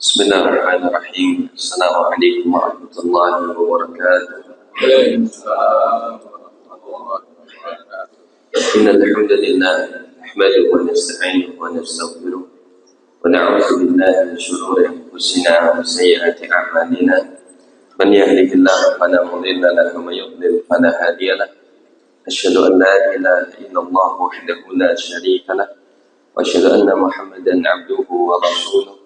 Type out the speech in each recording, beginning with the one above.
Bismillahirrahmanirrahim. Assalamualaikum warahmatullahi wabarakatuh. Innal hamdalillah nahmaduhu wa nasta'inuhu wa nastaghfiruh wa na'udzu billahi min shururi anfusina wa sayyiati a'malina. Man yahdihillahu fala mudilla lahu wa man yudlil fala hadiya lahu. Asyhadu an la ilaha illallah wahdahu la syarika lahu wa asyhadu anna Muhammadan 'abduhu wa rasuluh.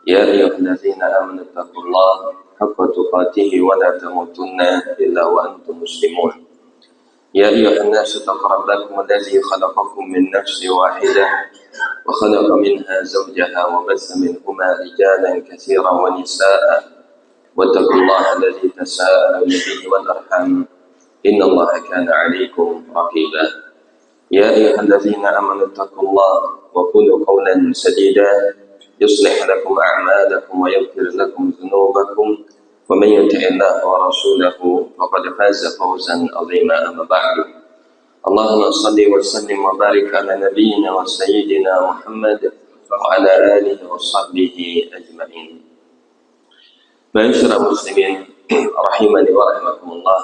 Ya ayyuhallazina amanu taqullaha haqqa tuqatih wa la tamutunna illa wa antum muslimun. Ya ayyuhan nasu taqu rabbakum alladzi khalaqakum min nafsin wahidah wa khalaqa minha zawjaha wa bassa minhuma rijalan katsiran wa nisaa'a wattaqullaha alladzi tasaaluna bihi wal arham innallaha kana 'alaykum raqiba. Ya ayyuhallazina amanu taqullaha wa qulu qawlan sadida يصلح لكم أعمالكم ويغفر لكم ذنوبكم ومن يطع الله ورسوله فقد فاز فوزا عظيما أما بعد اللهم صل وسلم وبارك على نبينا وسيدنا محمد وعلى آله وصحبه أجمعين. Ma'asyiral muslimin rahimani wa rahimakumullah.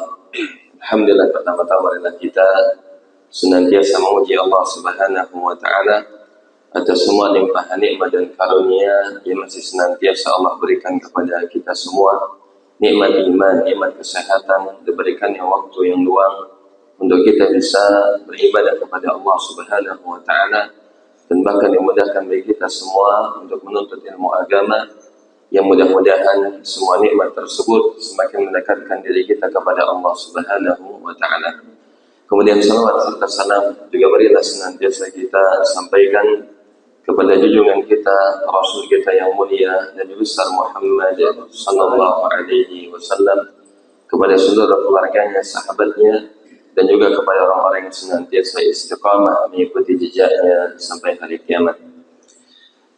Alhamdulillah, pertama-tama adalah kita senantiasa memuji Allah Subhanahu wa taala atas semua limpahan nikmat dan karunia yang masih senantiasa Allah berikan kepada kita semua. Nikmat iman, nikmat kesehatan, diberikannya waktu yang luang untuk kita bisa beribadah kepada Allah Subhanahu wa taala, dan bahkan dimudahkan bagi kita semua untuk menuntut ilmu agama, yang mudah-mudahan semua nikmat tersebut semakin mendekatkan diri kita kepada Allah Subhanahu wa taala. Kemudian salawat serta salam juga berilah senantiasa kita sampaikan kepada junjungan kita, Rasul kita yang mulia Nabi besar Muhammad sallallahu alaihi wasallam, kepada seluruh keluarganya, sahabatnya, dan juga kepada orang-orang yang senantiasa istiqamah mengikuti jejaknya sampai hari kiamat.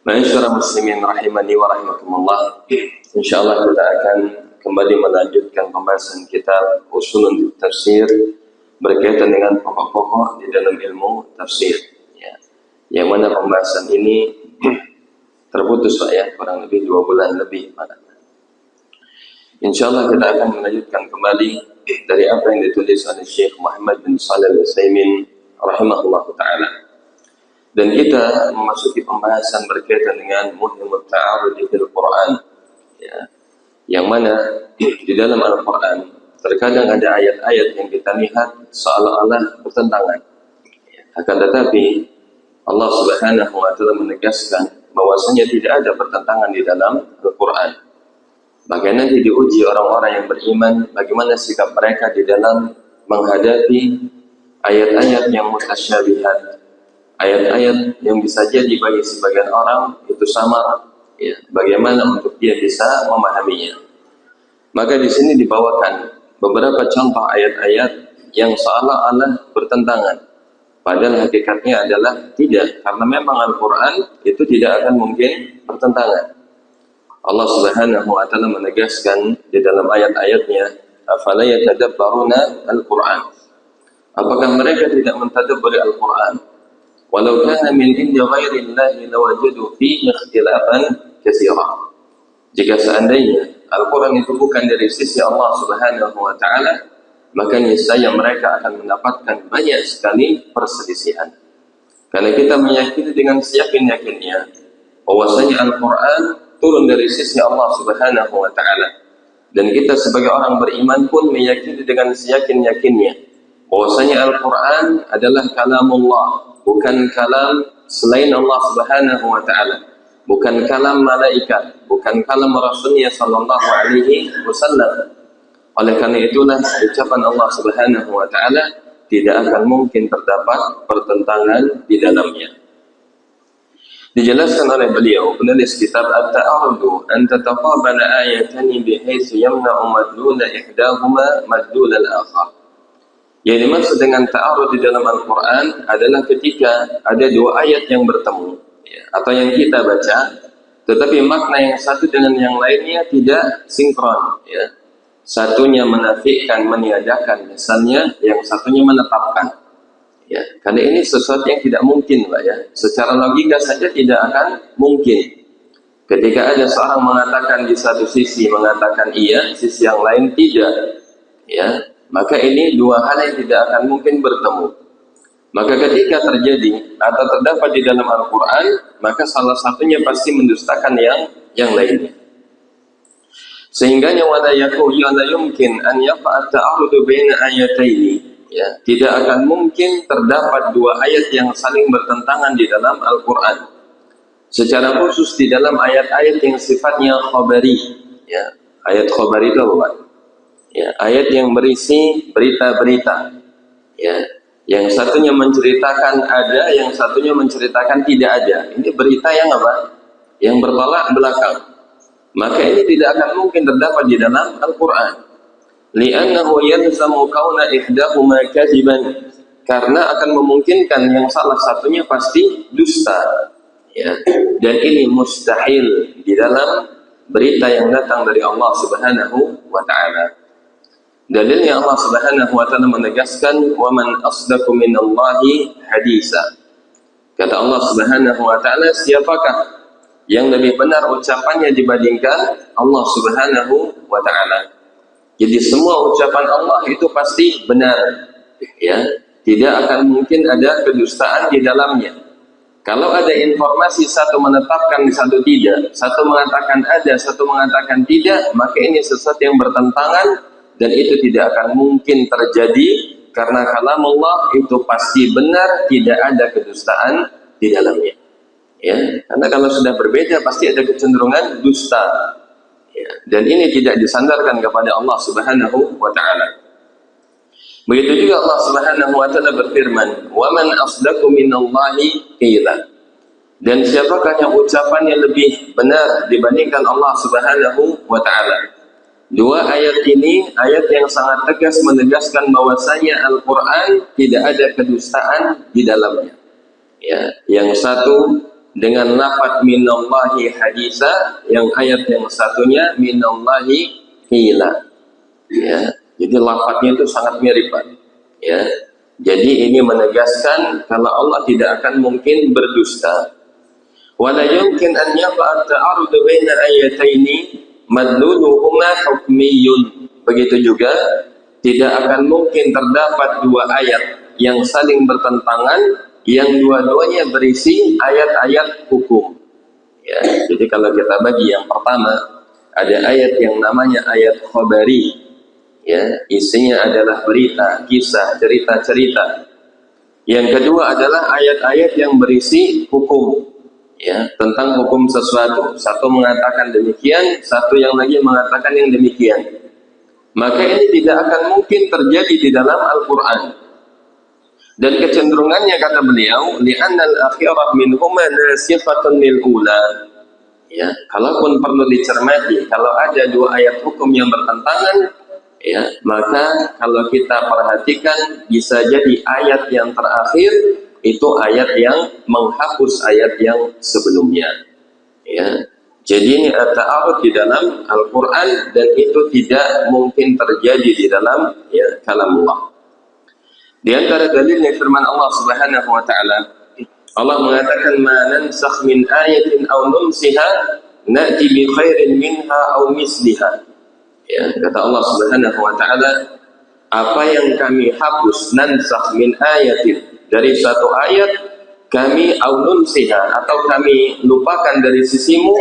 Ma'asyiral muslimin rahimani wa rahimakumullah. Insyaallah kita akan kembali melanjutkan pembahasan kitab Ushulun Tafsir berkaitan dengan pokok-pokok di dalam ilmu tafsir. Yang mana pembahasan ini terputus Pak ya, kurang lebih 2 bulan lebih. InsyaAllah kita akan melanjutkan kembali dari apa yang ditulis oleh Syekh Muhammad bin Shalih Al-Utsaimin rahimahullah ta'ala. Dan kita memasuki pembahasan berkaitan dengan muhimut ta'arud fil Quran ya, yang mana di dalam Al-Quran terkadang ada ayat-ayat yang kita lihat seolah-olah bertentangan, akan tetapi Allah Subhanahu wa taala menegaskan bahwasanya tidak ada pertentangan di dalam Al-Quran. Bahkan nanti diuji orang-orang yang beriman bagaimana sikap mereka di dalam menghadapi ayat-ayat yang mutasyabihat, ayat-ayat yang bisa jadi bagi sebagian orang itu samar, ya, bagaimana untuk dia bisa memahaminya. Maka di sini dibawakan beberapa contoh ayat-ayat yang seolah-olah bertentangan. Padahal hakikatnya adalah tidak, karena memang Al-Quran itu tidak akan mungkin bertentangan. Allah Subhanahu wa ta'ala menegaskan di dalam ayat-ayatnya, afala yatadabbaruna Al-Quran. Apakah mereka tidak mentadabburi Al-Quran? Walau kana min indi ghairillahi lawajadu fihi ikhtilafan katsira. Jika seandainya Al-Quran itu bukan dari sisi Allah Subhanahu wa ta'ala, maka niscaya mereka akan mendapatkan banyak sekali perselisihan. Karena kita meyakini dengan seyakin-yakinnya bahwasanya Al-Quran turun dari sisi Allah Subhanahu wa ta'ala, dan kita sebagai orang beriman pun meyakini dengan seyakin-yakinnya bahwasanya Al-Quran adalah kalamullah, bukan kalam selain Allah Subhanahu wa ta'ala, bukan kalam malaikat, bukan kalam Rasulnya sallallahu alaihi wasallam. Oleh karena itulah ucapan Allah Subhanahu wa ta'ala tidak akan mungkin terdapat pertentangan di dalamnya. Dijelaskan oleh beliau, penulis kitab At-Ta'arudu an tataqabala ayatani bihaitsu yamna'u madlula ihdahuma madlula al-akhar. Yang dimaksud dengan ta'arud di dalam Al-Quran adalah ketika ada 2 ayat yang bertemu, ya, atau yang kita baca, tetapi makna yang satu dengan yang lainnya tidak sinkron, ya. Satunya menafikan, meniadakan, misalnya yang satunya menetapkan. Ya, karena ini sesuatu yang tidak mungkin, Pak ya. Secara logika saja tidak akan mungkin. Ketika ada seorang mengatakan di satu sisi mengatakan iya, sisi yang lain tidak, ya, maka ini dua hal yang tidak akan mungkin bertemu. Maka ketika terjadi atau terdapat di dalam Al-Quran, maka salah satunya pasti mendustakan yang lainnya. Sehingga wala yumkin an yaqa ta'arudu baina ayataini, ya, tidak akan mungkin terdapat dua ayat yang saling bertentangan di dalam Al-Quran. Secara khusus di dalam ayat-ayat yang sifatnya khabari, ya. Ayat khabari itu apa? Ya, ayat yang berisi berita-berita, ya. Yang satunya menceritakan ada, yang satunya menceritakan tidak ada. Ini berita yang apa? Yang bertolak belakang. Maka ini tidak akan mungkin terdapat di dalam Al-Quran. Li'annahu yalzamu kauna ihdahuma kadziban, karena akan memungkinkan yang salah satunya pasti dusta, ya. Dan ini mustahil di dalam berita yang datang dari Allah Subhanahu wa ta'ala. Dalilnya Allah Subhanahu wa ta'ala menegaskan, wa man asdaqu minallahi hadisa. Kata Allah Subhanahu wa ta'ala, siapakah yang lebih benar ucapannya dibandingkan Allah Subhanahu wa ta'ala. Jadi semua ucapan Allah itu pasti benar, ya. Tidak akan mungkin ada kedustaan di dalamnya. Kalau ada informasi satu menetapkan satu tidak, satu mengatakan ada, satu mengatakan tidak, maka ini sesuatu yang bertentangan dan itu tidak akan mungkin terjadi, karena kalam Allah itu pasti benar, tidak ada kedustaan di dalamnya. Ya, karena kalau sudah berbeda pasti ada kecenderungan dusta, ya, dan ini tidak disandarkan kepada Allah Subhanahu wa ta'ala. Begitu juga Allah Subhanahu wa ta'ala berfirman, wa man asdaqu minallahi qila. Dan siapakah yang ucapannya lebih benar dibandingkan Allah Subhanahu wa ta'ala. Dua ayat ini ayat yang sangat tegas menegaskan bahwasanya Al-Quran tidak ada kedustaan di dalamnya, ya. Yang satu dengan lafaz minallahi hadisa, yang ayat yang satunya minallahi qila, ya. Jadi lafaznya itu sangat mirip, Pak, ya. Jadi ini menegaskan kalau Allah tidak akan mungkin berdusta. Wala yumkin an yaqa ta'arud baina ayataini madluluhuma hukmiyun. Begitu juga tidak akan mungkin terdapat dua ayat yang saling bertentangan yang dua-duanya berisi ayat-ayat hukum, ya. Jadi kalau kita bagi, yang pertama ada ayat yang namanya ayat khabari, ya, isinya adalah berita, kisah, cerita-cerita. Yang kedua adalah ayat-ayat yang berisi hukum, ya, tentang hukum sesuatu. Satu mengatakan demikian, satu yang lagi mengatakan yang demikian. Maka ini tidak akan mungkin terjadi di dalam Al-Quran. Dan kecenderungannya, kata beliau, li'annal akhirah minhuma nasikhatun lil ula. Ya, kalaupun perlu dicermati, kalau ada dua ayat hukum yang bertentangan, ya, maka kalau kita perhatikan bisa jadi ayat yang terakhir itu ayat yang menghapus ayat yang sebelumnya, ya. Jadi ini ta'arud di dalam Al-Quran dan itu tidak mungkin terjadi di dalam, ya, kalamullah. Di antara dalilnya firman Allah Subhanahu wa ta'ala, Allah mengatakan, ma nansakh min ayatin aw nunsiha na'ti bi khairin minha aw misliha. Ya, kata Allah Subhanahu wa ta'ala, apa yang kami hapus, nansakh min ayatin, dari satu ayat, kami aw nunsiha, atau kami lupakan dari sisimu,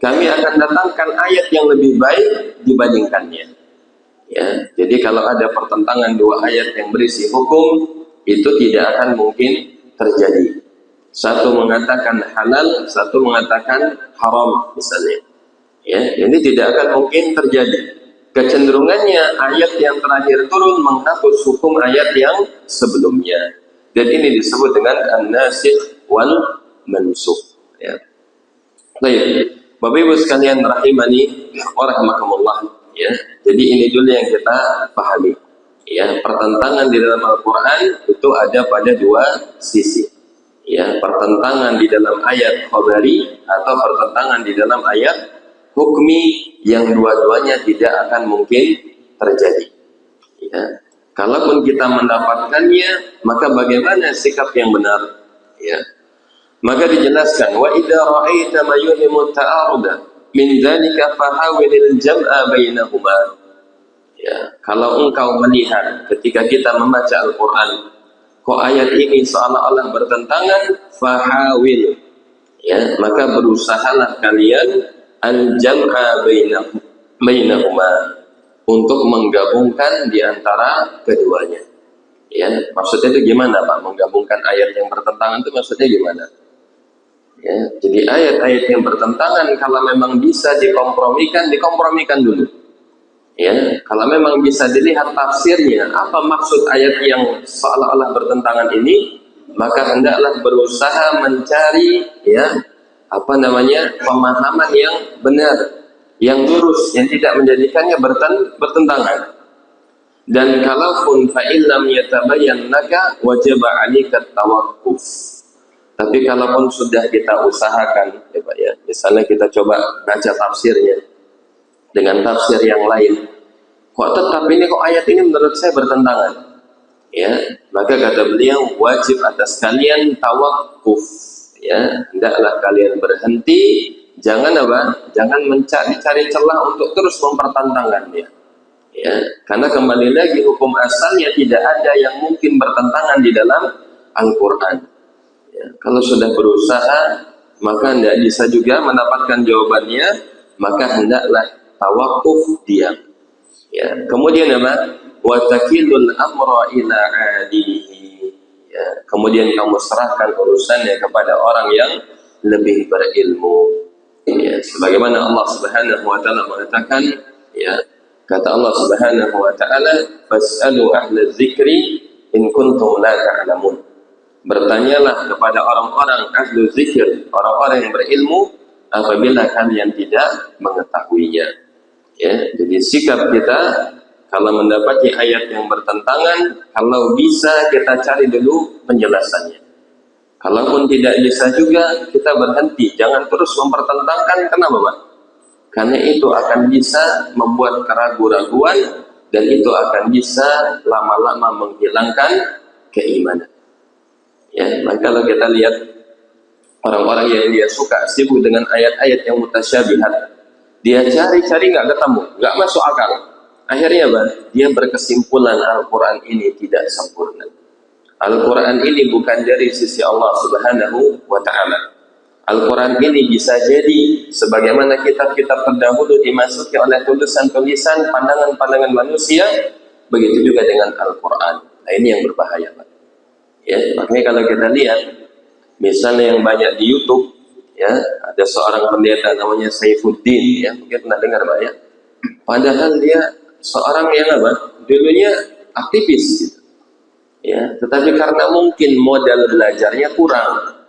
kami akan datangkan ayat yang lebih baik dibandingkannya. Ya, jadi kalau ada pertentangan dua ayat yang berisi hukum, itu tidak akan mungkin terjadi. Satu mengatakan halal, satu mengatakan haram misalnya. Ya, ini tidak akan mungkin terjadi. Kecenderungannya ayat yang terakhir turun menghapus hukum ayat yang sebelumnya. Dan ini disebut dengan an-nasikh wal mansukh. Ya. Baik, Bapak Ibu sekalian rahimani wa rahimakumullah. Ya, jadi ini dulu yang kita pahami. Ya, pertentangan di dalam Al-Quran itu ada pada dua sisi. Ya, pertentangan di dalam ayat khabari atau pertentangan di dalam ayat hukmi yang dua-duanya tidak akan mungkin terjadi. Ya, kalaupun kita mendapatkannya, maka bagaimana sikap yang benar? Ya, Maka dijelaskan, wa idza ra'aita ma yuhimu ta'aruda min dzalika fahawilil jam'a bainahuma. Ya, kalau engkau melihat ketika kita membaca Al-Qur'an, kok ayat ini seolah-olah bertentangan, fahawil, ya, maka berusahalah kalian al-jam'a bainahuma, untuk menggabungkan di antara keduanya. Ya, maksudnya itu gimana Pak? Menggabungkan ayat yang bertentangan itu maksudnya gimana? Ya, jadi ayat-ayat yang bertentangan kalau memang bisa dikompromikan, dikompromikan dulu. Ya, kalau memang bisa dilihat tafsirnya, apa maksud ayat yang seolah-olah bertentangan ini, maka hendaklah berusaha mencari, ya, apa namanya, pemahaman yang benar, yang lurus, yang tidak menjadikannya bertentangan. Dan kalaupun fa'illam yatabayyan laka wajib 'alaika tawaqquf. Tapi kalaupun sudah kita usahakan, ya Pak ya, misalnya kita coba baca tafsirnya dengan tafsir yang lain, kok tetap ini, kok ayat ini menurut saya bertentangan, ya, maka kata beliau wajib atas kalian tawakkuf, ya, hendaklah kalian berhenti, jangan apa, jangan mencari celah untuk terus mempertentangkannya, ya, karena kembali lagi hukum asalnya tidak ada yang mungkin bertentangan di dalam Al-Quran. Ya, kalau sudah berusaha maka tidak bisa juga mendapatkan jawabannya, maka hendaklah tawakuf, diam. Ya, kemudian apa? Wa takilul amra ila alihi. Ya, kemudian kamu serahkan urusannya kepada orang yang lebih berilmu. Ya, sebagaimana Allah Subhanahu wa taala mengatakan, ya, kata Allah Subhanahu wa taala, "Fas'alu ahla dzikri in kuntum la ta'lamun." Bertanyalah kepada orang-orang ahlu zikir, orang-orang yang berilmu, apabila kalian tidak mengetahuinya. Ya, jadi sikap kita kalau mendapati ayat yang bertentangan, kalau bisa kita cari dulu penjelasannya. Kalaupun tidak bisa juga, kita berhenti, jangan terus mempertentangkan. Kenapa Pak? Karena itu akan bisa membuat keraguan-raguan, dan itu akan bisa lama-lama menghilangkan keimanan. Ya, maka kalau kita lihat orang-orang yang dia suka sibuk dengan ayat-ayat yang mutasyabihat, dia cari-cari nggak ketemu, nggak masuk akal. Akhirnya apa? Dia berkesimpulan Al-Quran ini tidak sempurna. Al-Quran ini bukan dari sisi Allah Subhanahu wa Ta'ala. Al-Quran ini bisa jadi sebagaimana kitab-kitab terdahulu dimasuki oleh tulisan-tulisan, pandangan-pandangan manusia, begitu juga dengan Al-Quran. Nah, ini yang berbahaya Pak. Ya, makanya kalau kita lihat misalnya yang banyak di YouTube, ya, ada seorang pendeta namanya Saifuddin, ya, mungkin pernah dengar Pak ya. Padahal dia seorang yang apa? Dulunya aktivis gitu. Ya, tetapi karena mungkin modal belajarnya kurang,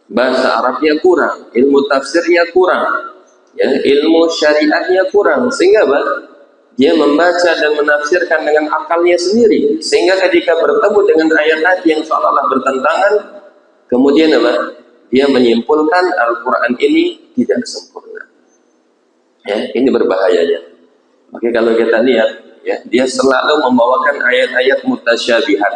bahasa Arabnya kurang, ilmu tafsirnya kurang, ya, ilmu syariatnya kurang, sehingga apa? Dia membaca dan menafsirkan dengan akalnya sendiri, sehingga ketika bertemu dengan ayat-ayat yang seolah-olah bertentangan, kemudian apa? Dia menyimpulkan Al-Quran ini tidak sempurna. Ya, ini berbahayanya. Oke, kalau kita lihat, ya, dia selalu membawakan ayat-ayat mutasyabihat,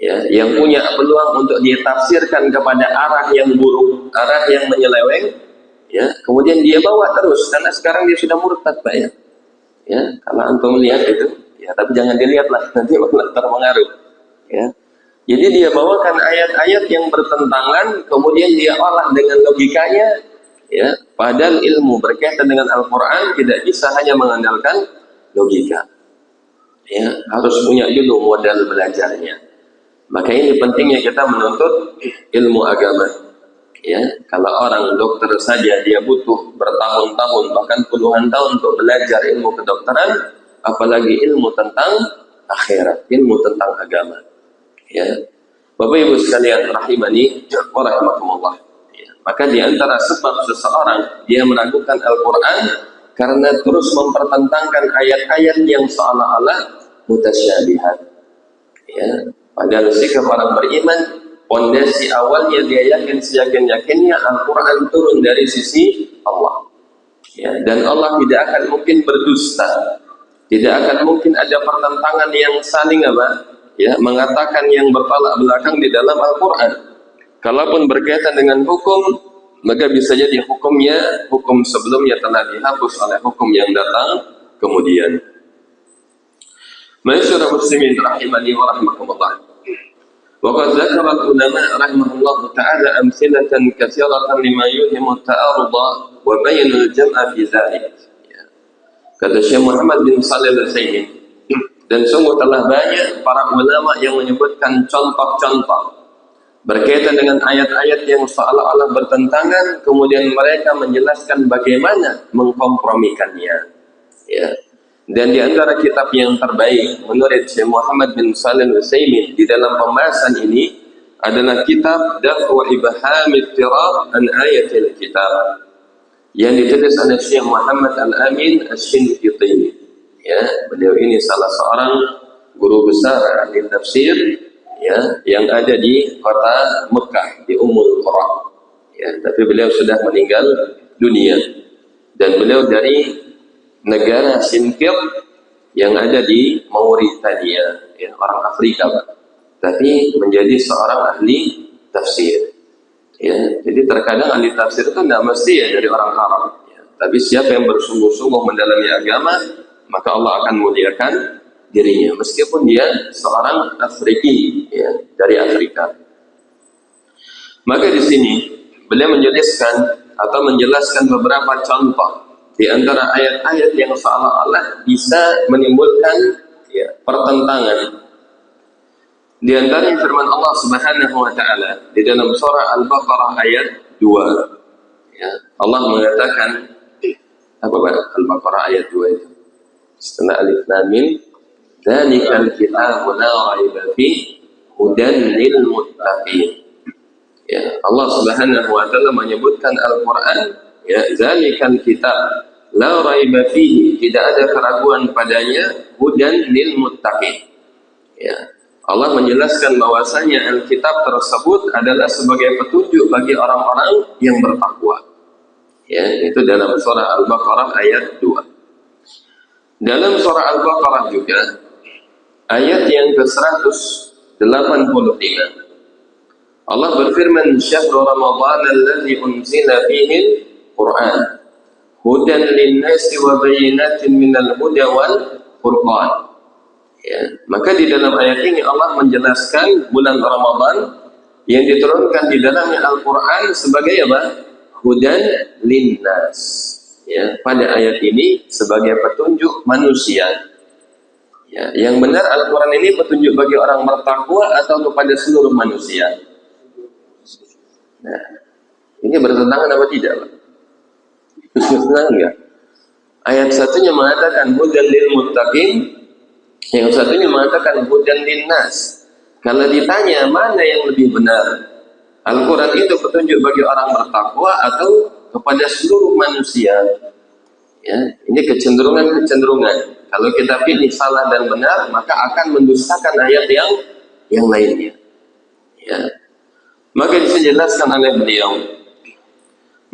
ya, yang punya peluang untuk ditafsirkan kepada arah yang buruk, arah yang menyeleweng, ya, kemudian dia bawa terus, karena sekarang dia sudah murtad Pak ya. Ya, kalau antum melihat itu, ya, tapi jangan dilihatlah, nanti malah terpengaruh. Ya, jadi dia bawakan ayat-ayat yang bertentangan, kemudian dia olah dengan logikanya, ya, padahal ilmu berkaitan dengan Al-Quran tidak bisa hanya mengandalkan logika. Ya, harus punya dulu modal belajarnya. Maka ini pentingnya kita menuntut ilmu agama. Ya, kalau orang dokter saja dia butuh bertahun-tahun bahkan puluhan tahun untuk belajar ilmu kedokteran, apalagi ilmu tentang akhirat, ilmu tentang agama. Ya, Bapak Ibu sekalian rahimani wa rahimakumullah. Ya, maka di antara sebab seseorang dia meragukan Al-Quran karena terus mempertentangkan ayat-ayat yang seolah-olah mutasyabihat. Ya, padahal sikap orang beriman, pondasi awalnya dia yakin seyakin-yakinnya Al-Quran turun dari sisi Allah. Ya, dan Allah tidak akan mungkin berdusta, tidak akan mungkin ada pertentangan yang saling apa? Ya, mengatakan yang bertolak belakang di dalam Al-Quran. Kalaupun berkaitan dengan hukum, maka bisa jadi hukum sebelumnya telah dihapus oleh hukum yang datang kemudian. Masyaallah muslimin rahimani wa rahimakumullah. Wa qad dzakara al-ulama rahimahullah ta'ala amthilatan katsiratan lima yuhimu at-ta'arudha wa bayna al-jam'a fi dzalik. Kata Syekh Muhammad bin Shalih Al-Utsaimin, dan sungguh telah banyak para ulama yang menyebutkan contoh-contoh berkaitan dengan ayat-ayat yang seolah-olah bertentangan, kemudian mereka menjelaskan bagaimana mengkompromikannya. Ya. Dan di antara kitab yang terbaik menurut Syekh Muhammad bin Shalih Al-Utsaimin di dalam pembahasan ini adalah kitab Daf'u Ibhamit Tirab an Ayatil Kitab yang ditulis oleh Syekh Muhammad Al-Amin Asy-Shinqiti. Ya, beliau ini salah seorang guru besar ahli tafsir, ya, yang ada di kota Mekah, di Ummul Qura. Ya, tapi beliau sudah meninggal dunia. Dan beliau dari negara Sinqit yang ada di Mauritania, ya, orang Afrika, Pak. Tapi menjadi seorang ahli tafsir. Ya, jadi terkadang ahli tafsir itu tidak mesti ya dari orang Arab. Ya. Tapi siapa yang bersungguh-sungguh mendalami agama, maka Allah akan muliakan dirinya, meskipun dia seorang Afriki, ya, dari Afrika. Maka di sini beliau menjelaskan beberapa contoh di antara ayat-ayat yang seolah-olah bisa menimbulkan, ya, pertentangan. Di antara firman Allah Subhanahu wa taala di dalam surah Al-Baqarah ayat 2. Ya, Allah mengatakan apa Pak? Al-Baqarah ayat 2 itu. Setelah alif lam mim, dzalikal kitabu la raiba fihi hudan lil muttaqin. Ya, Allah Subhanahu wa taala menyebutkan Al-Qur'an, ya, dzalikal kitab la raiba fihi, tidak ada keraguan padanya, hudan lil muttaqin. Ya, Allah menjelaskan bahwasanya Alkitab tersebut adalah sebagai petunjuk bagi orang-orang yang bertakwa. Ya, itu dalam surah Al-Baqarah ayat 2. Dalam surah Al-Baqarah juga ayat yang ke-185 Allah berfirman, "Syahrul Ramadan alladzi unzila fihi al-Qur'an hudan lin-nasi wa bayyinatin minal huda wal furqan." Ya, maka di dalam ayat ini Allah menjelaskan bulan Ramadan yang diturunkan di dalamnya Al-Quran sebagai apa? Hudan linnas. Ya, pada ayat ini sebagai petunjuk manusia. Ya, yang benar Al-Quran ini petunjuk bagi orang bertakwa atau kepada seluruh manusia? Nah, ini bertentangan apa tidak, Pak? Bertentangan enggak? Ayat satunya mengatakan hudan lil muttaqin, yang satunya mengatakan hudan linnas. Kalau ditanya mana yang lebih benar, Al-Quran itu petunjuk bagi orang bertakwa atau kepada seluruh manusia? Ya, ini kecenderungan. Kalau kita pilih salah dan benar, maka akan mendustakan ayat yang lainnya. Ya. Maka dijelaskan oleh beliau.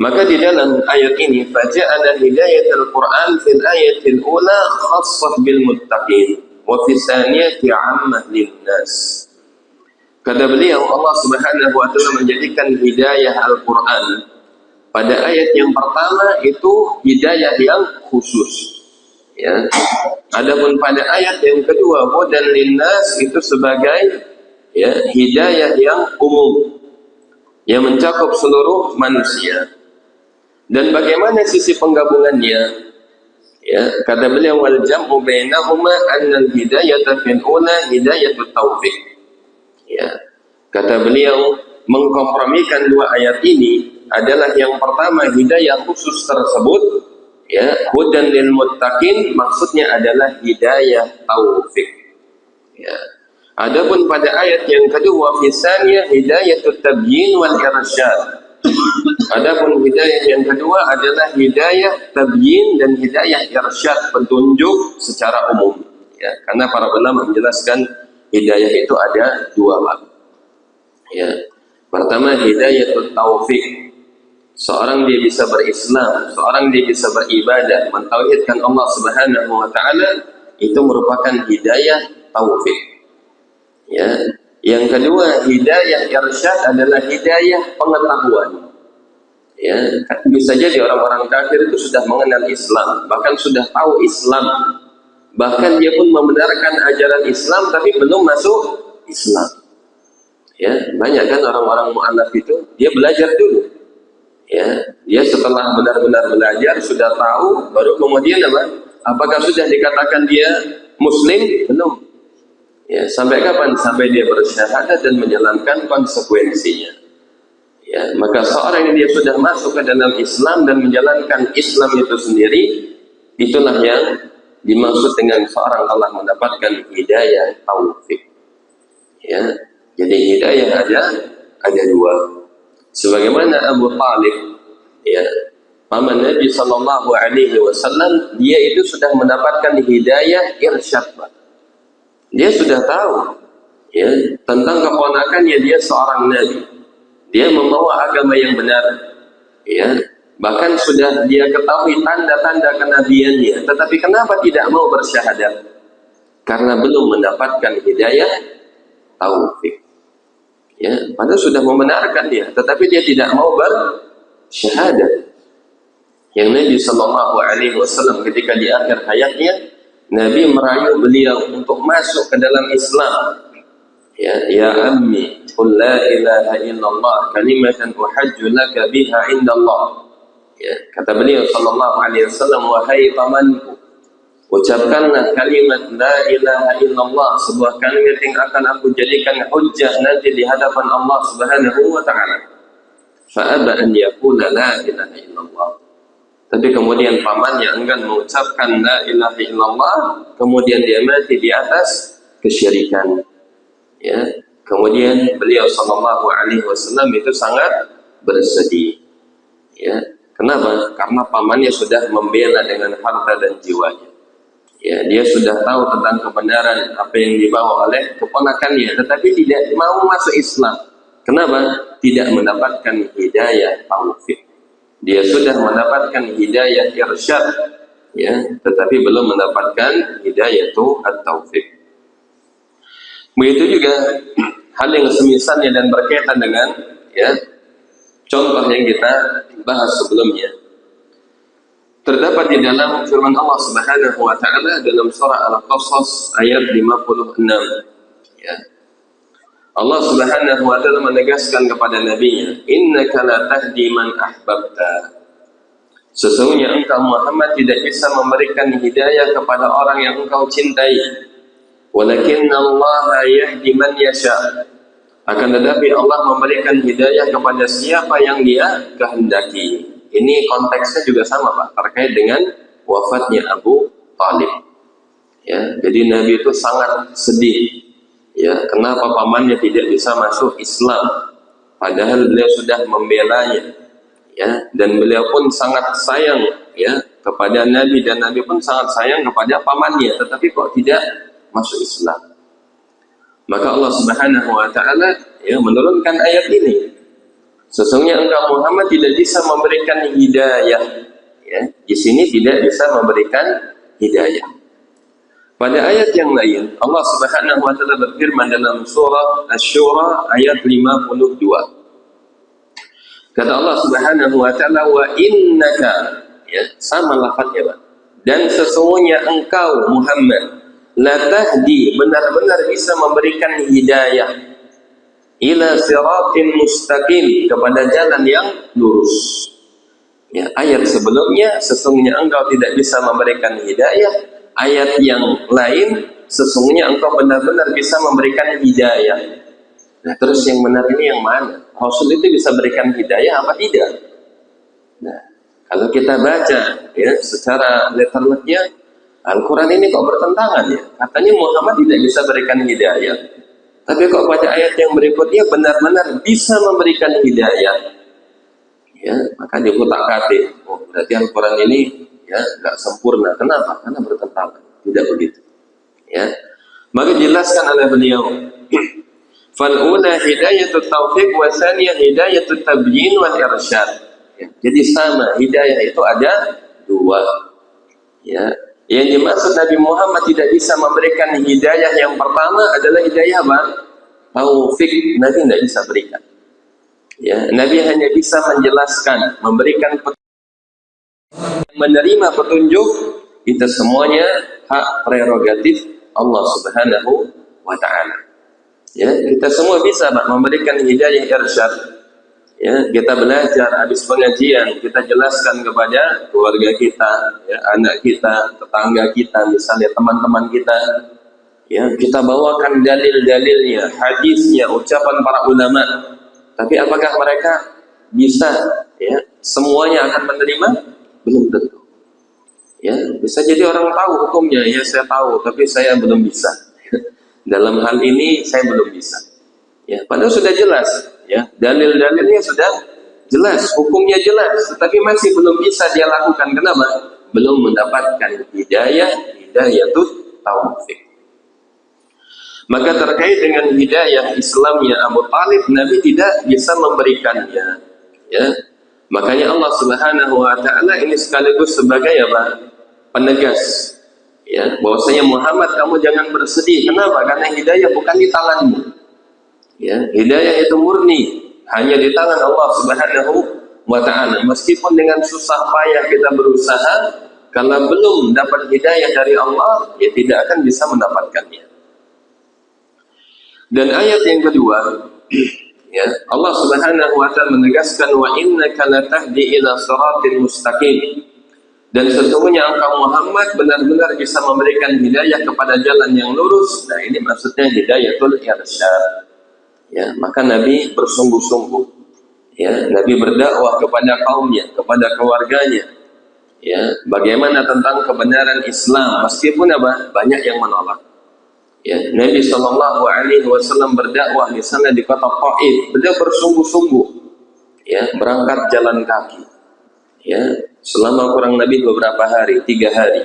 Maka di dalam ayat ini, faja'ala hidayatul Quran fil ayatil ula khassah bil muttaqin wa fi tsaniyati 'ammah linnas. Kata beliau, Allah Subhanahu wa taala menjadikan hidayah Al-Qur'an pada ayat yang pertama itu hidayah yang khusus. Ya. Adapun pada ayat yang kedua, hudan linnas, itu sebagai, ya, hidayah yang umum yang mencakup seluruh manusia. Dan bagaimana sisi penggabungannya? Ya, kata beliau, wal jam'u bainahuma anna al-hidayata fil ula hidayatut taufiq. Ya, kata beliau, mengkompromikan dua ayat ini adalah yang pertama hidayah khusus tersebut, ya, hudan lil muttaqin, maksudnya adalah hidayah taufik. Ya. Adapun pada ayat yang kedua, fisanya hidayatut tabyin wal irsyad. Adapun hidayah yang kedua adalah hidayah tabyin dan hidayah irsyad, petunjuk secara umum. Ya, karena para ulama menjelaskan hidayah itu ada dua bab. Ya. Pertama hidayatut taufik. Seorang dia bisa berislam, seorang dia bisa beribadah, mentauhidkan Allah Subhanahu wa taala, itu merupakan hidayah taufik. Ya. Yang kedua, hidayah irsyad adalah hidayah pengetahuan. Ya, bisa jadi orang-orang kafir itu sudah mengenal Islam, bahkan sudah tahu Islam, bahkan dia pun membenarkan ajaran Islam, tapi belum masuk Islam. Ya, banyak kan orang-orang mu'alaf itu, dia belajar dulu. Ya, dia setelah benar-benar belajar, sudah tahu, baru kemudian apa? Apakah sudah dikatakan dia Muslim? Belum. Ya, sampai kapan? Sampai dia bersyahadat dan menjalankan konsekuensinya. Ya, maka seorang yang dia sudah masuk ke dalam Islam dan menjalankan Islam itu sendiri, itulah yang dimaksud dengan seorang telah mendapatkan hidayah taufik. Ya, jadi hidayah ada dua. Sebagaimana Abu Talib, ya, paman Nabi Sallallahu Alaihi Wasallam, dia itu sudah mendapatkan hidayah irsyad. Dia sudah tahu, ya, tentang keponakannya dia seorang nabi. Dia membawa agama yang benar, ya. Bahkan sudah dia ketahui tanda-tanda kenabiannya. Tetapi kenapa tidak mau bersyahadat? Karena belum mendapatkan hidayah taufik. Ya, padahal sudah membenarkan dia, tetapi dia tidak mau bersyahadat. Yang Nabi Sallallahu Alaihi Wasallam ketika di akhir hayatnya, Nabi merayu beliau untuk masuk ke dalam Islam. Ya ammi, qul la ilaha illallah kalimatan uhajju laka biha indallah. Ya, kata beliau Sallallahu Alaihi Wasallam, wahai pamanku, ucapkanlah kalimat la ilaha illallah, sebuah kalimat yang akan aku jadikan hujjah nanti di hadapan Allah Subhanahu wa taala. Fa aba an yaqula la ilaha illallah. Tapi kemudian pamannya enggan mengucapkan la ilaha illallah, kemudian dia mati di atas kesyirikan. Ya, kemudian beliau Sallallahu Alaihi Wasallam itu sangat bersedih. Ya, kenapa? Karena pamannya sudah membela dengan harta dan jiwanya. Ya, dia sudah tahu tentang kebenaran apa yang dibawa oleh keponakannya, tetapi tidak mau masuk Islam. Kenapa? Tidak mendapatkan hidayah taufik. Dia sudah mendapatkan hidayah irsyad, ya, tetapi belum mendapatkan hidayah at-taufik. Begitu juga hal yang semisalnya dan berkaitan dengan, ya, contoh yang kita bahas sebelumnya. Terdapat di dalam firman Allah Subhanahu wa taala dalam surah Al-Qasas ayat 56. Ya. Allah Subhanahu wa taala menegaskan kepada nabinya, innaka la tahdi man ahbabta. Sesungguhnya engkau Muhammad tidak bisa memberikan hidayah kepada orang yang engkau cintai. Walakinna Allah yahdi man yasha. Akan tetapi Allah memberikan hidayah kepada siapa yang dia kehendaki. Ini konteksnya juga sama, Pak, terkait dengan wafatnya Abu Talib. Ya, jadi Nabi itu sangat sedih. Ya, kenapa pamannya tidak bisa masuk Islam? Padahal beliau sudah membelanya. Ya, dan beliau pun sangat sayang, ya, kepada Nabi, dan Nabi pun sangat sayang kepada pamannya, tetapi kok tidak masuk Islam? Maka Allah Subhanahu wa taala, ya, menurunkan ayat ini. Sesungguhnya engkau Muhammad tidak bisa memberikan hidayah. Ya, di sini tidak bisa memberikan hidayah. Pada ayat yang lain, Allah Subhanahu wa taala berfirman dalam surah Asy-Syura ayat 52. Kata Allah Subhanahu wa taala, wa innaka, ya, sama lafaznya, Pak. Dan sesungguhnya engkau Muhammad la tahdi, benar-benar bisa memberikan hidayah ila siratin mustaqim, kepada jalan yang lurus. Ya, ayat sebelumnya sesungguhnya engkau tidak bisa memberikan hidayah, ayat yang lain sesungguhnya engkau benar-benar bisa memberikan hidayah. Nah, terus yang benar ini yang mana? Rasul itu bisa berikan hidayah apa tidak? Nah, kalau kita baca, ya, secara letternya, Al-Quran ini kok bertentangan, ya? Katanya Muhammad tidak bisa berikan hidayah, tapi kok pada ayat yang berikutnya benar-benar bisa memberikan hidayah. Ya, maka diutak-atik. Oh, berarti Al-Quran ini, ya, nggak sempurna. Kenapa? Karena bertentangan. Tidak begitu. Ya, maka jelaskan oleh beliau. Fal-ula hidayatut taufiq wa tsaniyah hidayatut tabyin wal irsyad. Ya, jadi sama, hidayah itu ada dua. Ya, yang dimaksud Nabi Muhammad tidak bisa memberikan hidayah yang pertama adalah hidayah apa? taufik Nabi tidak bisa berikan. Ya, Nabi hanya bisa menjelaskan, memberikan menerima petunjuk. Itu semuanya hak prerogatif Allah Subhanahu wa taala. Ya, kita semua bisa Pak memberikan hidayah irsyad. Ya, kita belajar habis pengajian, kita jelaskan kepada keluarga kita, ya, anak kita, tetangga kita, misalnya teman-teman kita. Ya, kita bawakan dalil-dalilnya, hadisnya, ucapan para ulama. Tapi apakah mereka bisa, ya, semuanya akan menerima? Belum tentu. Ya, bisa jadi orang tahu hukumnya, ya saya tahu, tapi saya belum bisa. Dalam hal ini saya belum bisa. Ya, padahal sudah jelas, ya, dalil-dalilnya sudah jelas, hukumnya jelas, tetapi masih belum bisa dia lakukan. Kenapa? Belum mendapatkan hidayatul taufik. Maka terkait dengan hidayah Islamnya Abu Talib, Nabi tidak bisa memberikannya. Ya, makanya Allah Subhanahu wa taala ini sekaligus sebagai apa? Penegas. Ya, bahwasanya Muhammad kamu jangan bersedih. Kenapa? Karena hidayah bukan di tanganmu. Ya, hidayah itu murni hanya di tangan Allah Subhanahu wa taala. Meskipun dengan susah payah kita berusaha, kalau belum dapat hidayah dari Allah, ya tidak akan bisa mendapatkannya. Dan ayat yang kedua, ya, Allah Subhanahu wa taala menegaskan wa innaka latahdi ila shiratal mustaqim. Dan sesungguhnya engkau Muhammad benar-benar bisa memberikan hidayah kepada jalan yang lurus. Nah, ini maksudnya hidayatul irsyad. Ya, maka Nabi bersungguh-sungguh. Ya, Nabi berdakwah kepada kaumnya, kepada keluarganya. Ya, bagaimana tentang kebenaran Islam meskipun apa? Banyak yang menolak. Ya, Nabi Shallallahu Alaihi Wasallam berdakwah di sana di kota Taif. Beliau bersungguh-sungguh, ya, berangkat jalan kaki, ya, selama kurang lebih beberapa hari, 3 hari.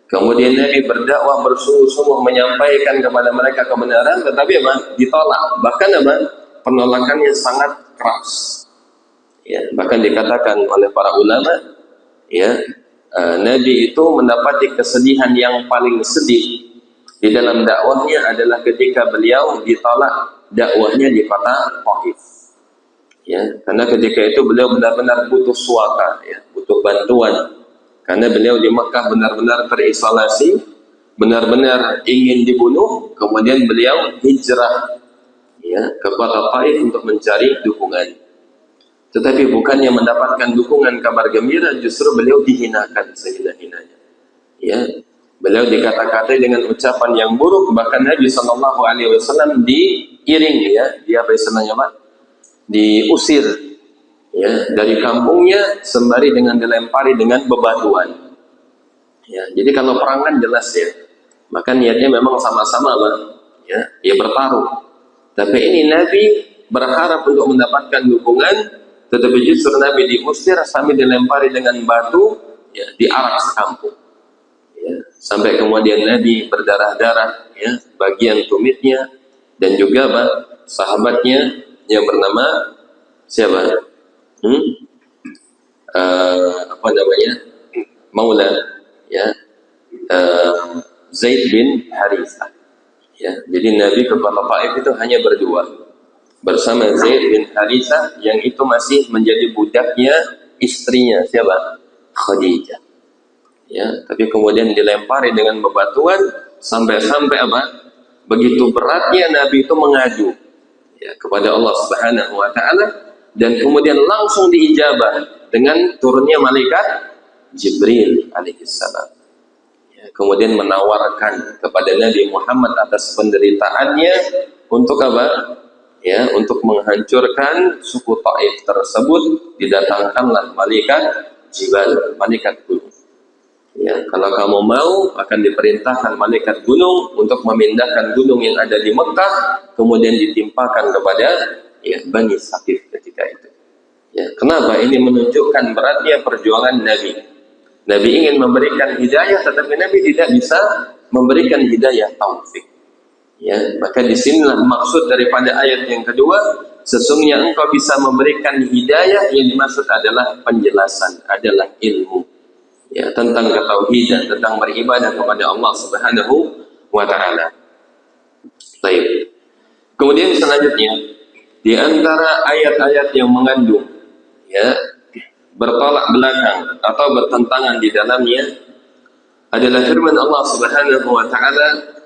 Kemudian Nabi berdakwah bersungguh-sungguh menyampaikan kepada mereka kebenaran, tetapi apa? Ditolak. Bahkan apa? Penolakannya sangat keras. Ya, bahkan dikatakan oleh para ulama, ya, Nabi itu mendapati kesedihan yang paling sedih di dalam dakwahnya adalah ketika beliau ditolak dakwahnya di kota Taif. Ya, karena ketika itu beliau benar-benar butuh suaka, ya, butuh bantuan. Karena beliau di Mekah benar-benar terisolasi, benar-benar ingin dibunuh, kemudian beliau hijrah, ya, ke kota Taif untuk mencari dukungan. Tetapi bukannya mendapatkan dukungan kabar gembira, justru beliau dihinakan sehina-hinanya. Ya, beliau dikata-katai dengan ucapan yang buruk, bahkan Nabi Shallallahu Alaihi Wasallam diiring, ya, dia apa istilahnya Pak? Diusir, ya, dari kampungnya sembari dengan dilempari dengan bebatuan. Ya, jadi kalau perang kan jelas, ya, maka niatnya memang sama-sama Pak, ya bertaruh. Tapi ini Nabi berharap untuk mendapatkan dukungan, tetapi justru Nabi diusir sambil dilempari dengan batu, ya, diarak sekampung. Ya, sampai kemudian Nabi berdarah-darah, ya, bagian tumitnya, dan juga Pak, sahabatnya yang bernama siapa? Apa namanya? Maula, ya, Zaid bin Harithah. Ya, jadi Nabi ke kota Taif itu hanya berdua bersama Zaid bin Harithah yang itu masih menjadi budaknya istrinya siapa? Khadijah. Ya, tapi kemudian dilempari dengan bebatuan sampai-sampai apa? Begitu beratnya Nabi itu mengadu, ya, kepada Allah Subhanahu wa taala, dan kemudian langsung diijabah dengan turunnya malaikat Jibril alaihissalam. Ya, kemudian menawarkan kepada Nabi Muhammad atas penderitaannya untuk apa? Ya, untuk menghancurkan suku Taif tersebut, didatangkanlah malaikat Jibril, malaikat gunung. Ya, kalau kamu mau, akan diperintahkan malaikat gunung untuk memindahkan gunung yang ada di Mekah, kemudian ditimpakan kepada, ya, Bani Saqif ketika itu. Ya, kenapa? Ini menunjukkan beratnya perjuangan Nabi. Nabi ingin memberikan hidayah, tetapi Nabi tidak bisa memberikan hidayah taufik. Ya, maka disinilah maksud daripada ayat yang kedua, sesungguhnya engkau bisa memberikan hidayah, yang dimaksud adalah penjelasan, adalah ilmu. Ya, tentang ketauhidan, tentang beribadah kepada Allah Subhanahu wa taala. Baik. Kemudian selanjutnya, di antara ayat-ayat yang mengandung ya bertolak belakang atau bertentangan di dalamnya adalah firman Allah Subhanahu wa taala.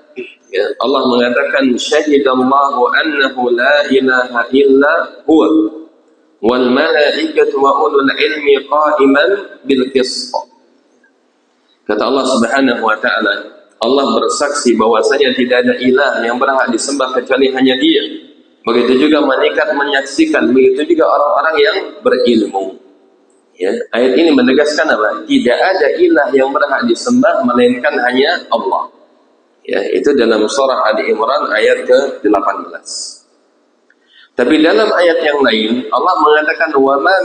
Ya, Allah mengatakan syahidallahu annahu la ilaha illa huwa wal malaikatu wa ulul ilmi qa'iman bil qist. Kata Allah Subhanahu wa taala, Allah bersaksi bahwasanya tidak ada ilah yang berhak disembah kecuali hanya Dia. Begitu juga malaikat menyaksikan, begitu juga orang-orang yang berilmu. Ya, ayat ini menegaskan apa? Tidak ada ilah yang berhak disembah melainkan hanya Allah. Ya, itu dalam surah Ali Imran ayat ke-18. Tapi dalam ayat yang lain Allah mengatakan wa ma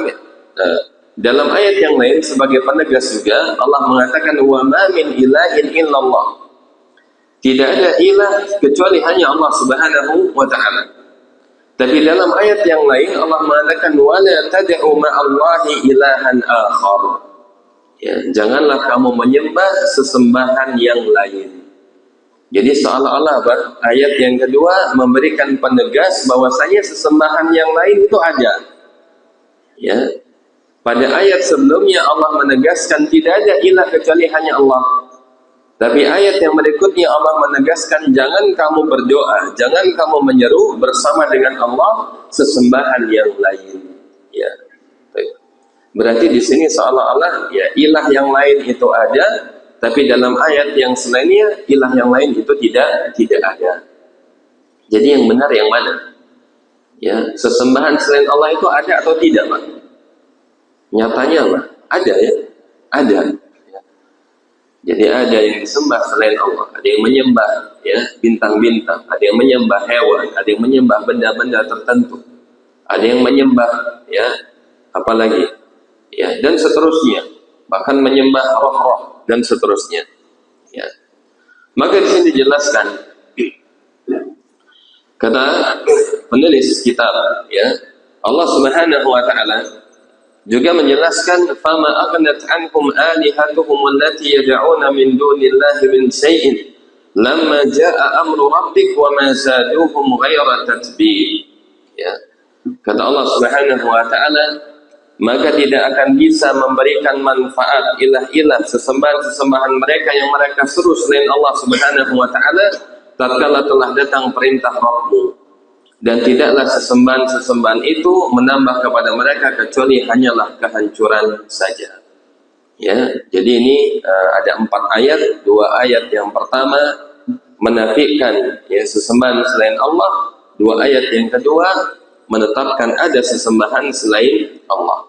dalam ayat yang lain sebagai penegas juga Allah mengatakan wa ma min ilahin illallah. Tidak ada ilah kecuali hanya Allah Subhanahu wa taala. Tapi dalam ayat yang lain Allah mengatakan wala tad'u ma'allahi ilahan akhar. Ya, janganlah kamu menyembah sesembahan yang lain. Jadi seolah-olah ayat yang kedua memberikan penegas bahwasanya sesembahan yang lain itu ada. Ya. Pada ayat sebelumnya Allah menegaskan tidak ada ilah kecuali hanya Allah. Tapi ayat yang berikutnya Allah menegaskan jangan kamu berdoa, jangan kamu menyeru bersama dengan Allah sesembahan yang lain. Ya. Berarti di sini seolah-olah ya ilah yang lain itu ada, tapi dalam ayat yang selainnya ilah yang lain itu tidak ada. Jadi yang benar yang mana? Ya, sesembahan selain Allah itu ada atau tidak, Pak? Nyatanya, Pak, ada ya, ada. Jadi ada yang disembah selain Allah, ada yang menyembah ya bintang-bintang, ada yang menyembah hewan, ada yang menyembah benda-benda tertentu, ada yang menyembah ya apalagi ya dan seterusnya, bahkan menyembah roh-roh dan seterusnya. Ya. Maka di sini dijelaskan kata penulis kitab ya Allah Subhanahu wa taala juga menjelaskan fama aghnat ankum alihatuhum allati yad'una min dunillahi min syai'in lamma jaa'a amru rabbik wa ma zaduhum ghaira tatbih. Ya. Kata Allah Subhanahu wa taala, maka tidak akan bisa memberikan manfaat ilah-ilah sesembahan-sesembahan mereka yang mereka seru selain Allah Subhanahu wa taala tatkala telah datang perintah Rabbmu. Dan tidaklah sesembahan-sesembahan itu menambah kepada mereka kecuali hanyalah kehancuran saja. Ya, jadi ini ada 4 ayat. 2 ayat yang pertama menafikan ya sesembahan selain Allah. 2 ayat yang kedua menetapkan ada sesembahan selain Allah.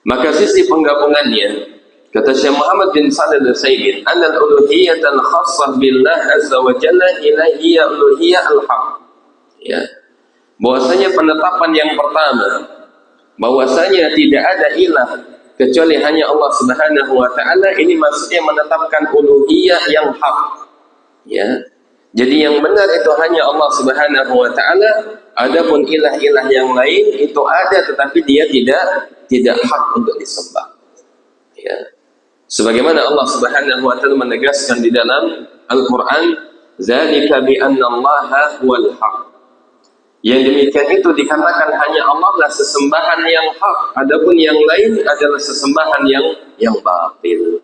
Maka sisi penggabungannya, kata Syekh Muhammad bin Shalih Al-Utsaimin, "Annal uluhiyatal khassah billah azza wa jalla hiya uluhiyah al-haq." Ya, bahwasanya penetapan yang pertama bahwasanya tidak ada ilah kecuali hanya Allah Subhanahu wa taala, ini maksudnya menetapkan uluhiyah yang hak. Ya. Jadi yang benar itu hanya Allah Subhanahu wa taala, adapun ilah-ilah yang lain itu ada tetapi dia tidak hak untuk disembah. Ya. Sebagaimana Allah Subhanahu wa taala menegaskan di dalam Al-Qur'an, "Dzalika bi anna Allaha huwal haq." Yang demikian itu dikarenakan hanya Allah lah sesembahan yang hak, adapun yang lain adalah sesembahan yang batil.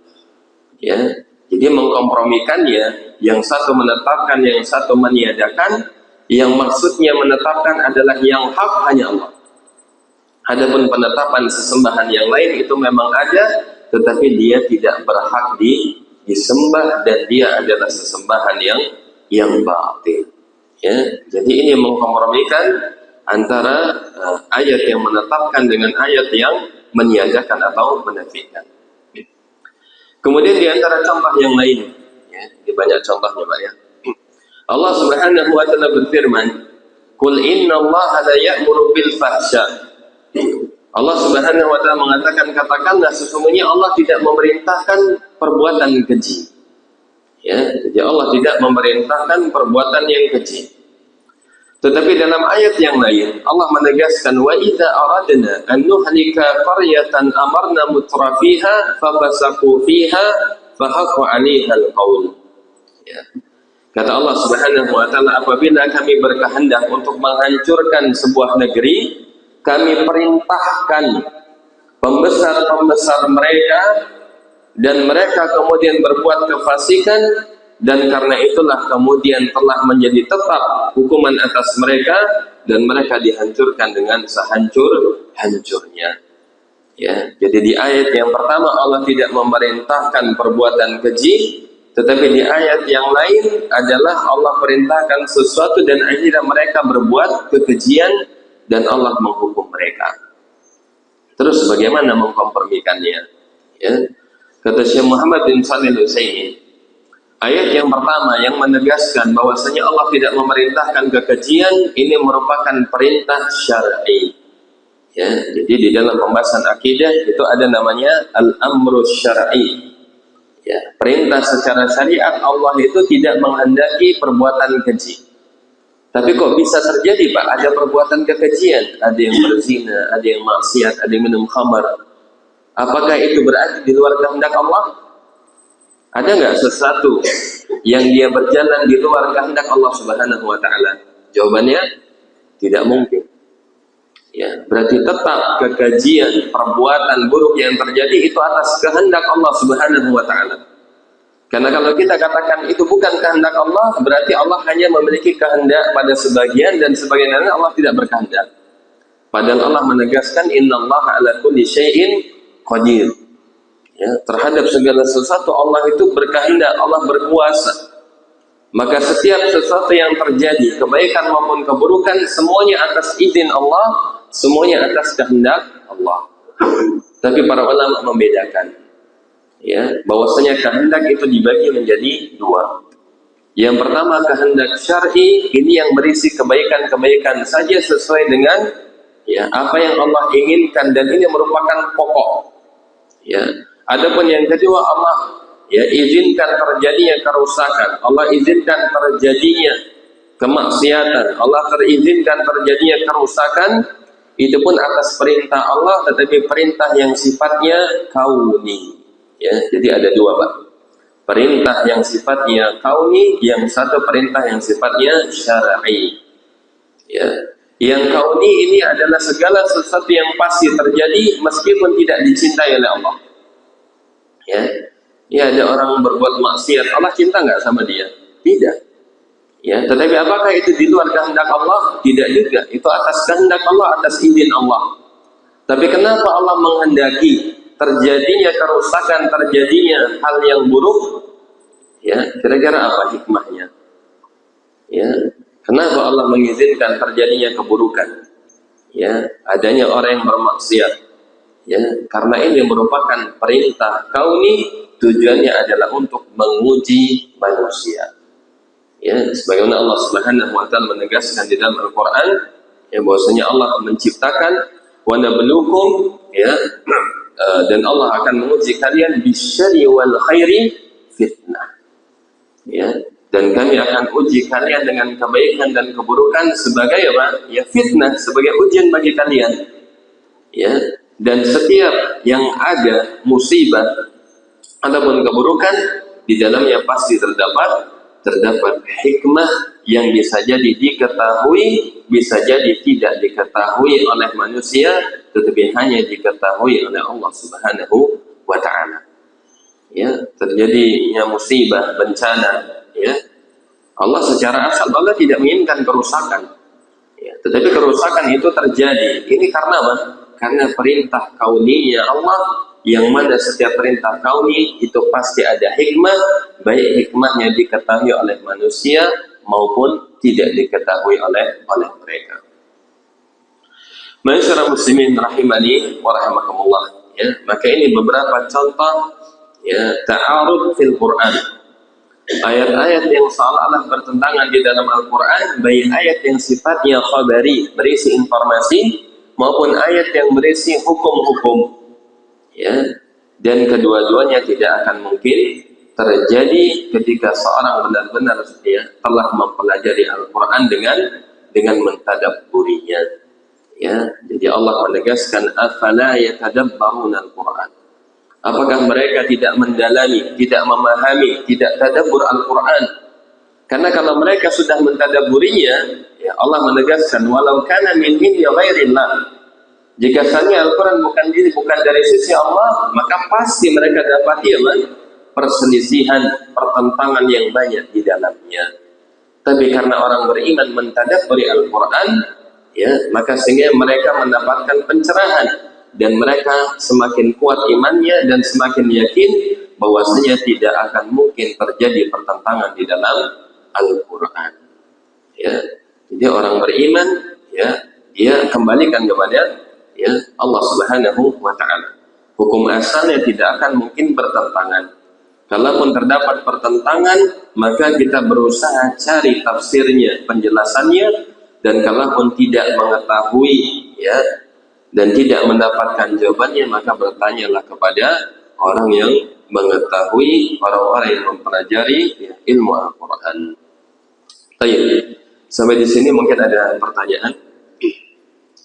Ya, jadi mengkompromikannya, yang satu menetapkan, yang satu meniadakan, yang maksudnya menetapkan adalah yang hak hanya Allah. Adapun penetapan sesembahan yang lain itu memang ada, tetapi dia tidak berhak disembah dan dia adalah sesembahan yang batil. Ya, jadi ini mengkompromikan antara ayat yang menetapkan dengan ayat yang meniadakan atau menafikan. Kemudian di antara contoh yang lain, ya, ini banyak contohnya Pak ya. Allah Subhanahu wa taala berfirman, "Qul innallaha la ya'muru bil fahsya." Allah Subhanahu wa taala mengatakan, katakanlah sesungguhnya Allah tidak memerintahkan perbuatan keji. Ya, jadi Allah tidak memerintahkan perbuatan yang keji. Tetapi dalam ayat yang lain Allah menegaskan wa idza aradna an nuhlika qaryatan amarna mutrafiha fafasaqu fiha fahaqqa 'alaiha al-qaul. Ya. Kata Allah Subhanahu wa taala, apabila kami berkehendak untuk menghancurkan sebuah negeri, kami perintahkan pembesar-pembesar mereka dan mereka kemudian berbuat kefasikan, dan karena itulah kemudian telah menjadi tetap hukuman atas mereka dan mereka dihancurkan dengan sehancur-hancurnya. Ya, jadi di ayat yang pertama Allah tidak memerintahkan perbuatan keji, tetapi di ayat yang lain adalah Allah perintahkan sesuatu dan akhirnya mereka berbuat kekejian dan Allah menghukum mereka. Terus bagaimana mengkompromikannya? Ya. Kata Syekh Muhammad bin Shalih Al-Utsaimin, ayat yang pertama yang menegaskan bahwasanya Allah tidak memerintahkan kekejian ini merupakan perintah syar'i. Ya, jadi di dalam pembahasan akidah itu ada namanya al-amru syar'i. Ya, perintah secara syariat Allah itu tidak menghendaki perbuatan keji. Tapi kok bisa terjadi, Pak? Ada perbuatan kekejian, ada yang berzina, ada yang maksiat, ada yang minum khamar. Apakah itu berarti di luar kehendak Allah? Ada nggak sesuatu yang dia berjalan di luar kehendak Allah Subhanahu wa taala? Jawabannya tidak mungkin. Ya, berarti tetap kekejian, perbuatan buruk yang terjadi itu atas kehendak Allah Subhanahu wa taala. Karena kalau kita katakan itu bukan kehendak Allah, berarti Allah hanya memiliki kehendak pada sebagian dan sebagian lain Allah tidak berkehendak. Padahal Allah menegaskan innallaha ala kulli syai'in qadir. Ya, terhadap segala sesuatu Allah itu berkehendak, Allah berkuasa. Maka setiap sesuatu yang terjadi, kebaikan maupun keburukan, semuanya atas izin Allah, semuanya atas kehendak Allah. Tapi para ulama membedakan, ya, bahwasanya kehendak itu dibagi menjadi dua. Yang pertama kehendak syar'i, ini yang berisi kebaikan-kebaikan saja sesuai dengan ya apa yang Allah inginkan dan ini merupakan pokok. Ya, adapun yang kedua Allah ya izinkan terjadinya kerusakan, Allah izinkan terjadinya kemaksiatan, Allah terizinkan terjadinya kerusakan, itu pun atas perintah Allah, tetapi perintah yang sifatnya kauni. Ya, jadi ada dua, Pak. Perintah yang sifatnya kauni, yang satu perintah yang sifatnya syar'i. Ya, yang kauni ini adalah segala sesuatu yang pasti terjadi meskipun tidak dicintai oleh Allah. Ya, ya ada orang berbuat maksiat, Allah cinta nggak sama dia? Tidak. Ya, tetapi apakah itu di luar kehendak Allah? Tidak juga. Itu atas kehendak Allah, atas izin Allah. Tapi kenapa Allah menghendaki terjadinya kerusakan, terjadinya hal yang buruk? Ya, kira-kira apa hikmahnya? Ya, kenapa Allah mengizinkan terjadinya keburukan? Ya, adanya orang yang bermaksiat. Ya, karena ini merupakan perintah kauni, tujuannya adalah untuk menguji manusia. Ya, sebagaimana Allah Subhanahu wa taala menegaskan di dalam Al-Qur'an ya bahwasanya Allah menciptakan wa nabluukum ya dan Allah akan menguji kalian bisyarri wal khairi fitnah. Ya, dan kami akan uji kalian dengan kebaikan dan keburukan sebagai apa? Ya fitnah, sebagai ujian bagi kalian. Ya, dan setiap yang ada musibah ataupun keburukan di dalamnya pasti terdapat hikmah yang bisa jadi diketahui, bisa jadi tidak diketahui oleh manusia, tetapi hanya diketahui oleh Allah Subhanahu wa taala. Ya, terjadinya musibah, bencana, ya. Allah secara asal Allah tidak menginginkan kerusakan. Ya, tetapi kerusakan itu terjadi. Ini karena apa? Karena perintah kauniyah Allah, yang mana setiap perintah kauni itu pasti ada hikmah, baik hikmahnya diketahui oleh manusia maupun tidak diketahui oleh mereka. Ma'asyiral muslimin rahimani wa rahimakumullah. Ya, maka ini beberapa contoh ya ta'arud fil Quran. Ayat-ayat yang seolah-olah bertentangan di dalam Al-Quran, baik ayat yang sifatnya khabari, berisi informasi, maupun ayat yang berisi hukum-hukum. Ya, dan kedua-duanya tidak akan mungkin terjadi ketika seorang benar-benar ya, telah mempelajari Al-Quran dengan mentadabburinya. Ya, jadi Allah menegaskan afala yatadabbaruna Al-Quran. Apakah mereka tidak mendalami, tidak memahami, tidak tadabbur Al-Quran? Karena kalau mereka sudah mentadaburinya, ya Allah menegaskan walau kana min indi ghairillah. Jika saja Al-Quran bukan dari sisi Allah, maka pasti mereka dapati perselisihan, pertentangan yang banyak di dalamnya. Tapi karena orang beriman mentadabburi Al-Quran, ya, maka sehingga mereka mendapatkan pencerahan dan mereka semakin kuat imannya dan semakin yakin bahwasanya tidak akan mungkin terjadi pertentangan di dalam Al-Quran. Ya, jadi orang beriman, ya, dia kembalikan kepada ya Allah Subhanahu wa Ta'ala. Hukum asalnya tidak akan mungkin bertentangan. Kalaupun terdapat pertentangan, maka kita berusaha cari tafsirnya, penjelasannya, dan kalaupun tidak mengetahui, ya, dan tidak mendapatkan jawabannya, maka bertanyalah kepada orang yang mengetahui, orang-orang yang mempelajari ya, ilmu Al-Quran. Baik, sampai di sini mungkin ada pertanyaan.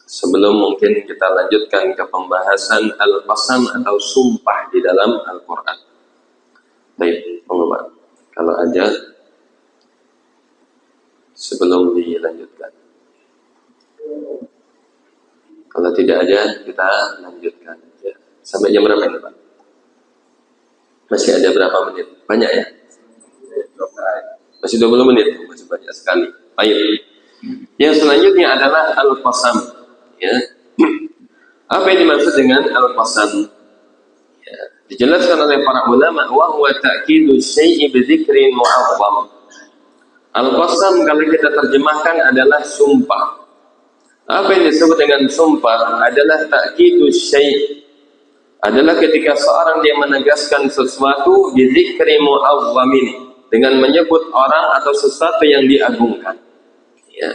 Sebelum mungkin kita lanjutkan ke pembahasan al-qasam atau sumpah di dalam Al-Quran. Baik, Pak. Kalau ada, sebelum dilanjutkan. Kalau tidak ada, kita lanjutkan. Ya. Sampai jam berapa ini, Pak? Masih ada berapa menit? Banyak ya? Masih 20 menit, masih banyak sekali. Baik. Yang selanjutnya adalah al-qasam. Ya. Apa yang dimaksud dengan al-qasam? Ya. Dijelaskan oleh para ulama, wa huwa ta'kidu syai'i bi dzikrin mu'azzam. Al-qasam kalau kita terjemahkan adalah sumpah. Apa yang disebut dengan sumpah adalah ta'kidu syai'. Adalah ketika seorang dia menegaskan sesuatu bi dzikri mu'azzamin, dengan menyebut orang atau sesuatu yang diagungkan. Ya.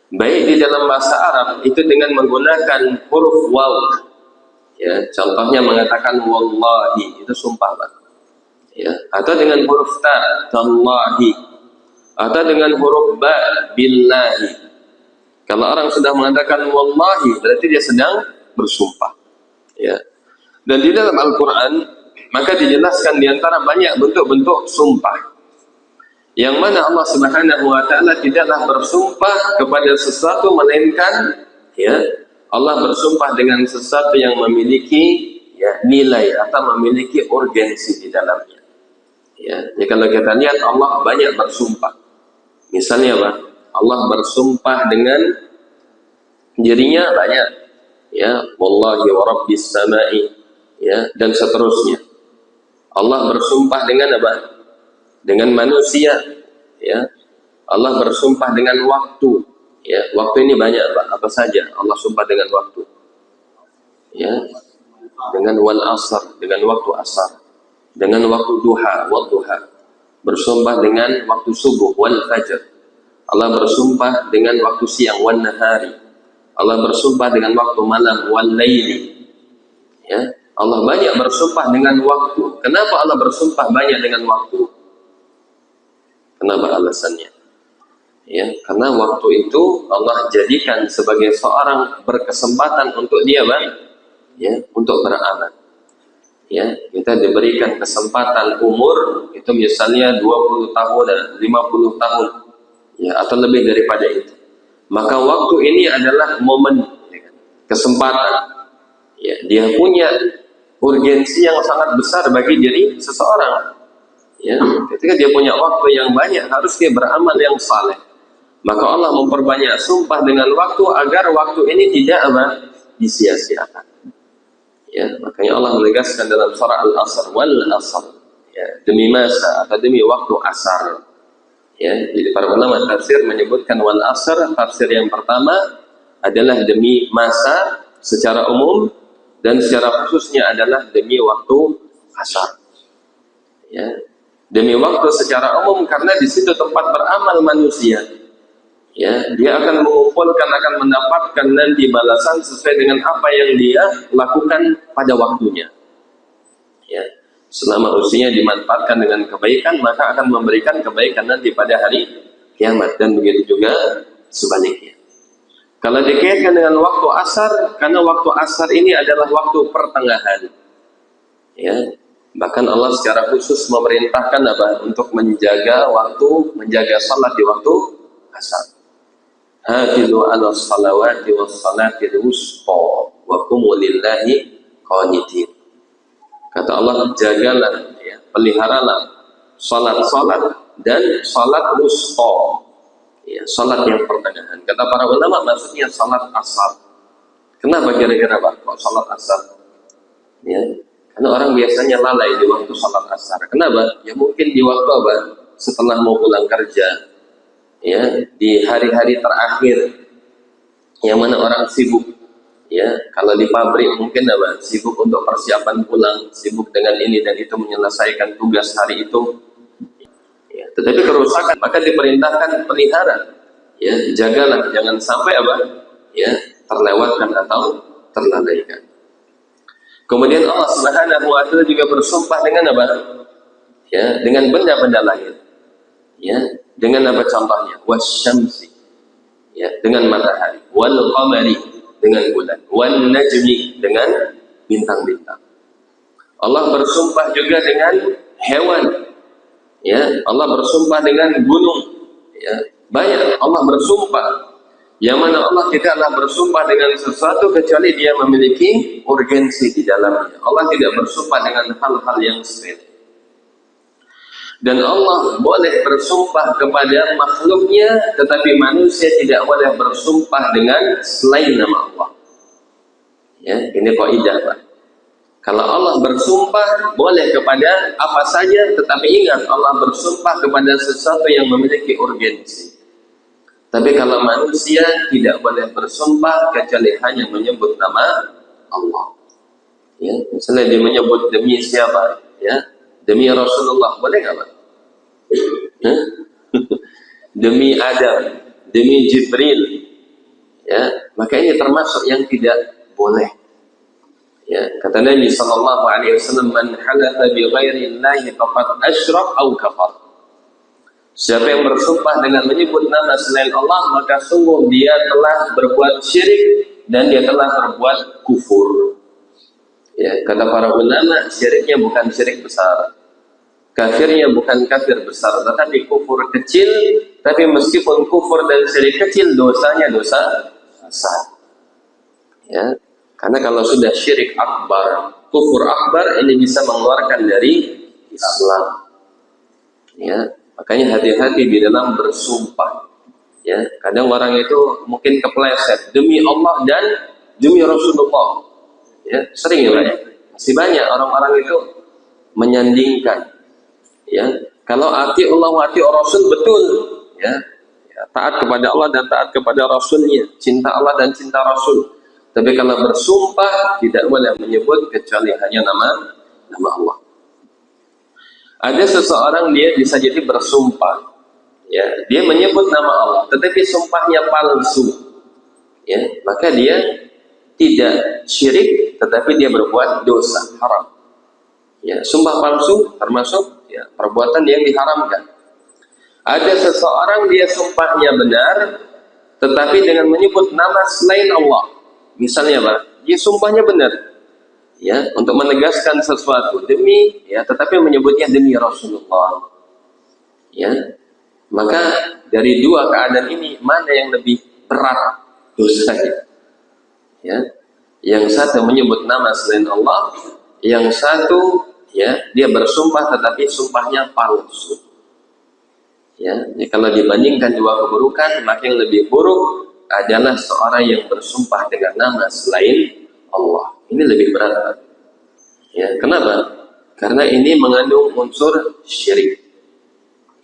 Baik di dalam bahasa Arab itu dengan menggunakan huruf waw, ya, contohnya mengatakan wallahi, itu sumpah, Pak. Ya, atau dengan huruf ta, tallahi, atau dengan huruf ba, billahi. Kalau orang sudah mengatakan wallahi, berarti dia sedang bersumpah. Ya. Dan di dalam Al-Quran maka dijelaskan di antara banyak bentuk-bentuk sumpah, yang mana Allah Subhanahu wa Ta'ala tidaklah bersumpah kepada sesuatu melainkan, ya, Allah bersumpah dengan sesuatu yang memiliki, ya, nilai atau memiliki urgensi di dalamnya. Ya, jadi kalau kita lihat Allah banyak bersumpah. Misalnya apa? Allah bersumpah dengan dirinya banyak, ya, wallahi wa rabbis samai, ya, dan seterusnya. Allah bersumpah dengan apa? Dengan manusia, ya. Allah bersumpah dengan waktu, ya. Waktu ini banyak, Pak. Apa saja Allah sumpah dengan waktu, ya, dengan wal asr, dengan waktu asar, dengan waktu duha, wal duha, bersumpah dengan waktu subuh, wal fajr. Allah bersumpah dengan waktu siang, wan nahari. Allah bersumpah dengan waktu malam, wal laili, ya. Allah banyak bersumpah dengan waktu. Kenapa Allah bersumpah banyak dengan waktu? Kenapa alasannya? Ya, karena waktu itu Allah jadikan sebagai seorang berkesempatan untuk dia, Bang, ya, untuk beramal. Ya, kita diberikan kesempatan umur itu misalnya 20 tahun, 50 tahun, ya, atau lebih daripada itu. Maka waktu ini adalah momen, ya, kesempatan. Ya, dia punya urgensi yang sangat besar bagi diri seseorang. Ya, ketika dia punya waktu yang banyak, harus dia beramal yang saleh. Maka Allah memperbanyak sumpah dengan waktu agar waktu ini tidak apa? Disia-siakan. Ya, makanya Allah menegaskan dalam surah Al-Asr, wal asr, ya, demi masa atau demi waktu asar. Ya, jadi para ulama tafsir menyebutkan wal asr, tafsir yang pertama adalah demi masa secara umum, dan secara khususnya adalah demi waktu asar. Ya. Demi waktu secara umum karena di situ tempat beramal manusia. Ya, dia akan mengumpulkan, akan mendapatkan nanti balasan sesuai dengan apa yang dia lakukan pada waktunya. Ya, selama usianya dimanfaatkan dengan kebaikan, maka akan memberikan kebaikan nanti pada hari kiamat, dan begitu juga sebaliknya. Kalau dikaitkan dengan waktu asar, karena waktu asar ini adalah waktu pertengahan. Ya. Bahkan Allah secara khusus memerintahkan apa? Untuk menjaga waktu, menjaga salat di waktu asar. Hafizu 'ala shalawati was salatil wusta wa qumu lillahi qanitin. Kata Allah, jagalah, ya, peliharalah salat-salat dan salat wusta, ya, salat yang pertengahan. Kata para ulama maksudnya salat asar. Kenapa kira-kira Pak kok salat asar? Ya, karena orang biasanya lalai di waktu salat asar. Kenapa? Ya mungkin di waktu apa? Setelah mau pulang kerja, ya, di hari-hari terakhir, yang mana orang sibuk, ya, kalau di pabrik mungkin apa? Sibuk untuk persiapan pulang, sibuk dengan ini dan itu menyelesaikan tugas hari itu. Ya, tetapi kerusakan maka diperintahkan pelihara, ya, jagalah, jangan sampai apa? Ya, terlewatkan atau terlalaikan. Kemudian Allah Subhanahu wa taala juga bersumpah dengan apa? Ya, dengan benda-benda langit. Ya, dengan apa contohnya? Wasyamsi, ya, dengan matahari, wal qamari, dengan bulan, wan najmi, dengan bintang-bintang. Allah bersumpah juga dengan hewan. Ya, Allah bersumpah dengan gunung. Ya, banyak Allah bersumpah. Yang mana Allah tidaklah bersumpah dengan sesuatu kecuali dia memiliki urgensi di dalamnya. Allah tidak bersumpah dengan hal-hal yang sepele. Dan Allah boleh bersumpah kepada makhluknya, tetapi manusia tidak boleh bersumpah dengan selain nama Allah. Ya, ini kaidah, Pak. Kalau Allah bersumpah boleh kepada apa saja, tetapi ingat Allah bersumpah kepada sesuatu yang memiliki urgensi. Tapi kalau manusia tidak boleh bersumpah kecuali hanya menyebut nama Allah. Ya, misalnya dia menyebut demi siapa? Ya, demi Rasulullah, boleh nggak, Pak? Demi Adam, demi Jibril. Ya, maka ini termasuk yang tidak boleh. Ya, kata Nabi sallallahu alaihi wasallam, "Man halatha bi ghairi Allahi faqad asyrak aw kafar." Siapa yang bersumpah dengan menyebut nama selain Allah, maka sungguh dia telah berbuat syirik dan dia telah berbuat kufur. Ya, kata para ulama, syiriknya bukan syirik besar, kafirnya bukan kafir besar, tetapi kufur kecil. Tapi meskipun kufur dan syirik kecil, dosanya dosa besar. Ya, karena kalau sudah syirik akbar, kufur akbar, ini bisa mengeluarkan dari Islam. Ya, makanya hati-hati di dalam bersumpah. Ya, kadang orang itu mungkin kepleset demi Allah dan demi Rasulullah. Ya, sering ya, Pak, ya? Masih banyak orang-orang itu menyandingkan. Ya, kalau ati Allah wa ati Rasul betul, ya, ya, taat kepada Allah dan taat kepada Rasulnya, cinta Allah dan cinta Rasul. Tapi kalau bersumpah tidak boleh menyebut kecuali hanya nama Allah. Ada seseorang dia bisa jadi bersumpah, ya, dia menyebut nama Allah, tetapi sumpahnya palsu, ya, maka dia tidak syirik, tetapi dia berbuat dosa haram. Ya, sumpah palsu termasuk, ya, perbuatan yang diharamkan. Ada seseorang dia sumpahnya benar, tetapi dengan menyebut nama selain Allah. Misalnya, Pak, dia sumpahnya benar, ya, untuk menegaskan sesuatu demi, ya, tetapi menyebutnya demi Rasulullah. Ya, maka dari dua keadaan ini mana yang lebih berat dosanya? Ya, yang satu menyebut nama selain Allah, yang satu, ya, dia bersumpah tetapi sumpahnya palsu. Ya, jadi kalau dibandingkan dua keburukan, maka yang lebih buruk adalah seorang yang bersumpah dengan nama selain Allah. Ini lebih berat. Ya, kenapa? Karena ini mengandung unsur syirik.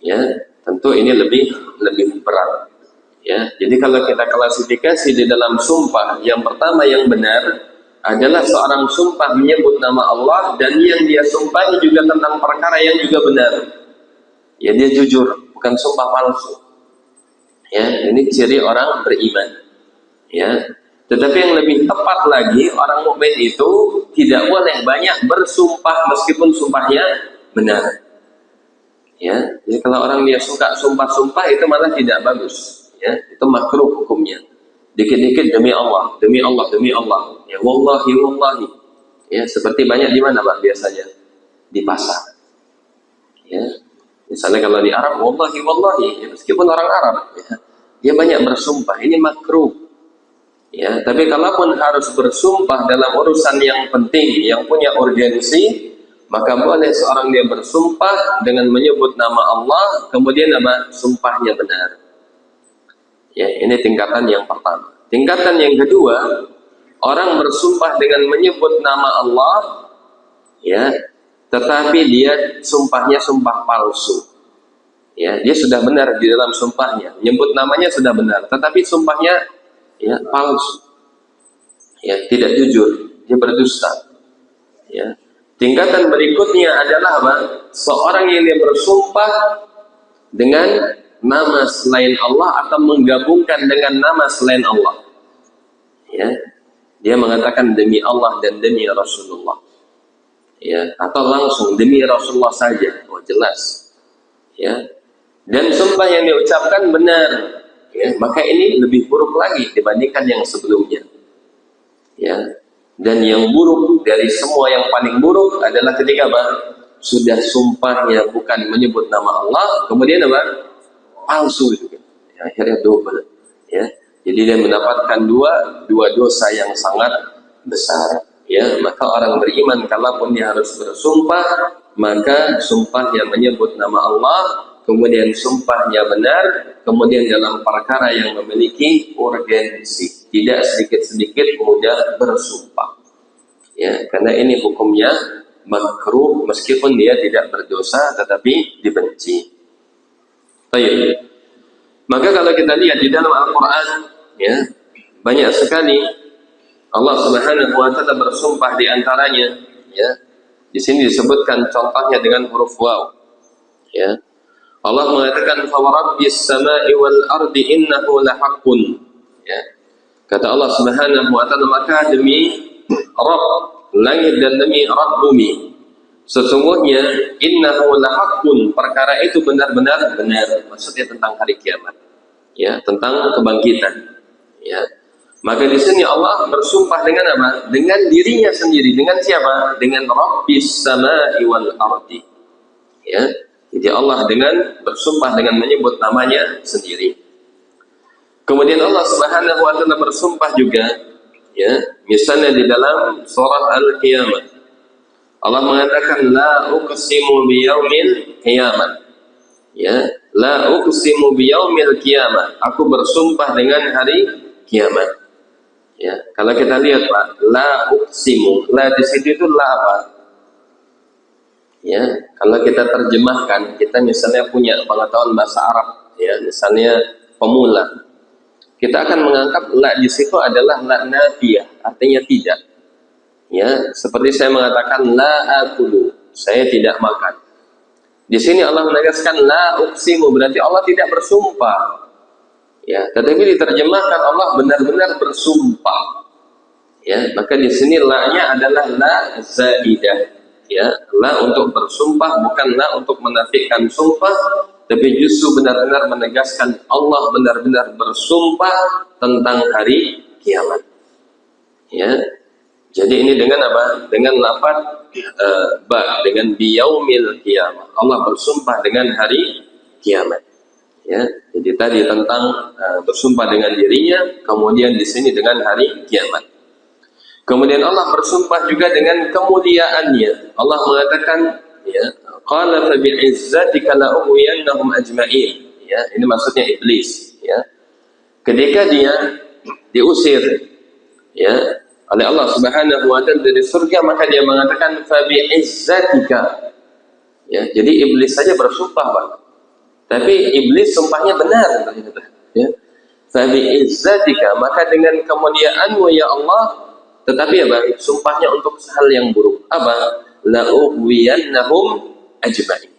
Ya, tentu ini lebih berat. Ya, jadi kalau kita klasifikasi di dalam sumpah, yang pertama yang benar adalah seorang sumpah menyebut nama Allah dan yang dia sumpahi juga tentang perkara yang juga benar. Ya, dia jujur, bukan sumpah palsu. Ya, ini ciri orang beriman. Ya, tetapi yang lebih tepat lagi, orang mukmin itu tidak boleh banyak bersumpah meskipun sumpahnya benar. Ya, jadi kalau orang dia suka sumpah-sumpah itu malah tidak bagus. Ya, itu makruh hukumnya. Dikit-dikit demi Allah, demi Allah, demi Allah. Ya, wallahi, wallahi. Ya, seperti banyak di mana, Pak, biasanya? di pasar. Ya, misalnya kalau di Arab, wallahi wallahi, ya, meskipun orang Arab, ya, dia banyak bersumpah. Ini makruh. Ya, tapi kalaupun harus bersumpah dalam urusan yang penting, yang punya urgensi, maka boleh seorang dia bersumpah dengan menyebut nama Allah, kemudian nama sumpahnya benar. Ya, ini tingkatan yang pertama. Tingkatan yang kedua, orang bersumpah dengan menyebut nama Allah, ya, tetapi dia sumpahnya sumpah palsu. Ya, dia sudah benar di dalam sumpahnya, menyebut namanya sudah benar, tetapi sumpahnya ya palsu. Ya, tidak jujur, dia berdusta. Ya. Tingkatan berikutnya adalah apa? Seorang yang dia bersumpah dengan nama selain Allah atau menggabungkan dengan nama selain Allah. Ya. Dia mengatakan demi Allah dan demi Rasulullah. Ya, atau langsung demi Rasulullah saja. Oh, jelas. Ya. Dan sumpah yang diucapkan benar. Ya, maka ini lebih buruk lagi dibandingkan yang sebelumnya. Ya. Dan yang buruk dari semua, yang paling buruk adalah ketika apa? Sudah sumpahnya bukan menyebut nama Allah, kemudian apa? Palsu juga. Ya, akhirnya double. Ya. Jadi dia mendapatkan dua dosa yang sangat besar. Ya, maka orang beriman kalaupun dia harus bersumpah, maka sumpahnya menyebut nama Allah, kemudian sumpahnya benar, kemudian dalam perkara yang memiliki urgensi. Tidak sedikit-sedikit mudah bersumpah. Ya, karena ini hukumnya makruh meskipun dia tidak berdosa tetapi dibenci. Baik. Maka kalau kita lihat di dalam Al-Qur'an, ya, banyak sekali Allah Subhanahu wa taala bersumpah di antaranya, ya. Di sini disebutkan contohnya dengan huruf waw. Ya. Allah mengatakan fa rabbis samai wal ardi innahu lahaqqun. Ya. Kata Allah Subhanahu wa taala, maka demi Rabb langit dan demi Rabb bumi, sesungguhnya innahu lahaqqun, perkara itu benar-benar benar. Maksudnya tentang hari kiamat. Ya, tentang kebangkitan. Ya. Maka di sini Allah bersumpah dengan apa? Dengan dirinya sendiri. Dengan siapa? Dengan Rabbis samai wal ardi. Ya. Jadi Allah dengan bersumpah dengan menyebut namanya sendiri. Kemudian Allah Subhanahu wa taala bersumpah juga, ya, misalnya di dalam surah Al-Qiyamah. Allah mengatakan la uqsimu biyaumil qiyamah. Ya, la uqsimu biyaumil qiyamah. Aku bersumpah dengan hari kiamat. Ya, kalau kita lihat Pak, la uqsimu, la di situ itu la apa? Ya, kalau kita terjemahkan, kita misalnya punya pengetahuan bahasa Arab, ya, misalnya pemula. Kita akan menganggap la di situ adalah la nafiyah, artinya tidak. Ya, seperti saya mengatakan la akulu, saya tidak makan. Di sini Allah menegaskan la uqsimu, berarti Allah tidak bersumpah. Ya, tetapi diterjemahkan Allah benar-benar bersumpah. Ya, maka di sini la-nya adalah la zaidah. Ya, la untuk bersumpah, bukan la untuk menafikan sumpah, tapi justru benar-benar menegaskan Allah benar-benar bersumpah tentang hari kiamat. Ya. Jadi ini dengan apa? Dengan lafaz ba, dengan biyaumil kiamat. Allah bersumpah dengan hari kiamat. Ya. Jadi tadi tentang bersumpah dengan dirinya, kemudian di sini dengan hari kiamat. Kemudian Allah bersumpah juga dengan kemuliaannya. Allah mengatakan, ya, qala fa bi'izzatika la ughwiyannahum ajma'in. Ya, ini maksudnya iblis, ya. Ketika dia diusir, ya, oleh Allah Subhanahu wa taala dari surga, maka dia mengatakan fa bi'izzatika. Ya, jadi iblis saja bersumpah, Pak. Tapi iblis sumpahnya benar, ya. Fa bi'izzatika, maka dengan kemuliaanmu ya Allah. Tetapi apa? Sumpahnya untuk hal yang buruk. Apa? La ughwiyannahum ajma'in.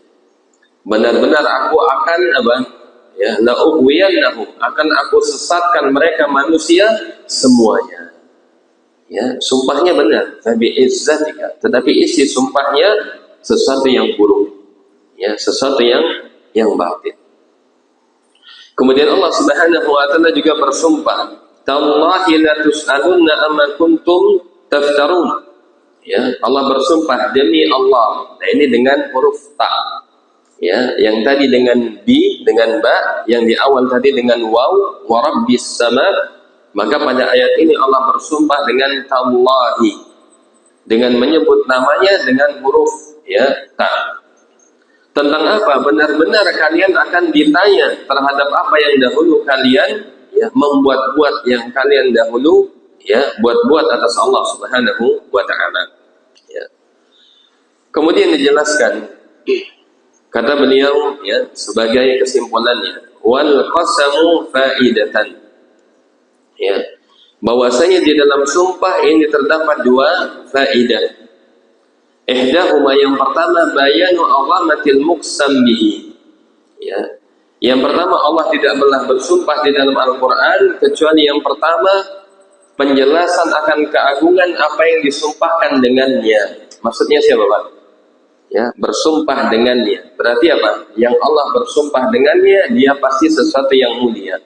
Benar-benar aku akan apa? Ya, la ughwiyannahum, akan aku sesatkan mereka manusia semuanya. Ya, sumpahnya benar, tapi izzatika. Tetapi isi sumpahnya sesuatu yang buruk. Ya, sesuatu yang batil. Kemudian Allah Subhanahu wa taala juga bersumpah, tallahi la tus'alunna amma kuntum taftarun. Ya, Allah bersumpah demi Allah. Nah, ini dengan huruf ta. Ya, yang tadi dengan bi, dengan ba, yang di awal tadi dengan waw, wa rabbis sama. Maka pada ayat ini Allah bersumpah dengan tallahi, dengan menyebut namanya dengan huruf ya ta. Tentang apa? Benar-benar kalian akan ditanya terhadap apa yang dahulu kalian ya membuat-buat, yang kalian dahulu ya buat-buat atas Allah Subhanahu wa taala. Kemudian dijelaskan, kata beliau ya sebagai kesimpulannya, wal qasamu faidatan, ya bahwasanya di dalam sumpah ini terdapat dua faidah. Ihdahuma, yang pertama bayanu awamatil muqsam bihi, ya yang pertama Allah tidak pernah bersumpah di dalam Al-Quran kecuali yang pertama penjelasan akan keagungan apa yang disumpahkan dengannya. Maksudnya siapa Pak? Ya, bersumpah dengannya. Berarti apa? Yang Allah bersumpah dengannya, dia pasti sesuatu yang mulia.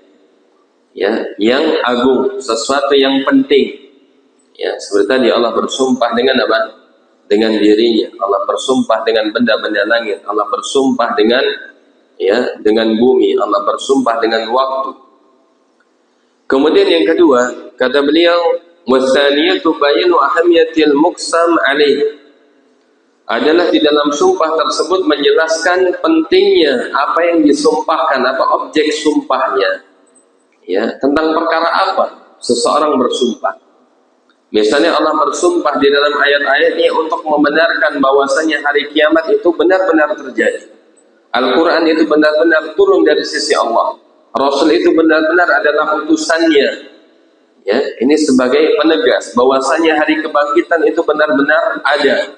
Ya, yang agung, sesuatu yang penting. Ya, seperti tadi Allah bersumpah dengan apa? Dengan dirinya. Allah bersumpah dengan benda-benda langit. Allah bersumpah dengan ya, dengan bumi. Allah bersumpah dengan waktu. Kemudian yang kedua, kata beliau, wasaniyatu bayanu ahamiyatil muqsam alaih, adalah di dalam sumpah tersebut menjelaskan pentingnya apa yang disumpahkan, apa objek sumpahnya, ya tentang perkara apa seseorang bersumpah. Misalnya Allah bersumpah di dalam ayat-ayat ini untuk membenarkan bahwasanya hari kiamat itu benar-benar terjadi. Al-Quran itu benar-benar turun dari sisi Allah. Rasul itu benar-benar adalah utusannya. Ya, ini sebagai penegas bahwasanya hari kebangkitan itu benar-benar ada.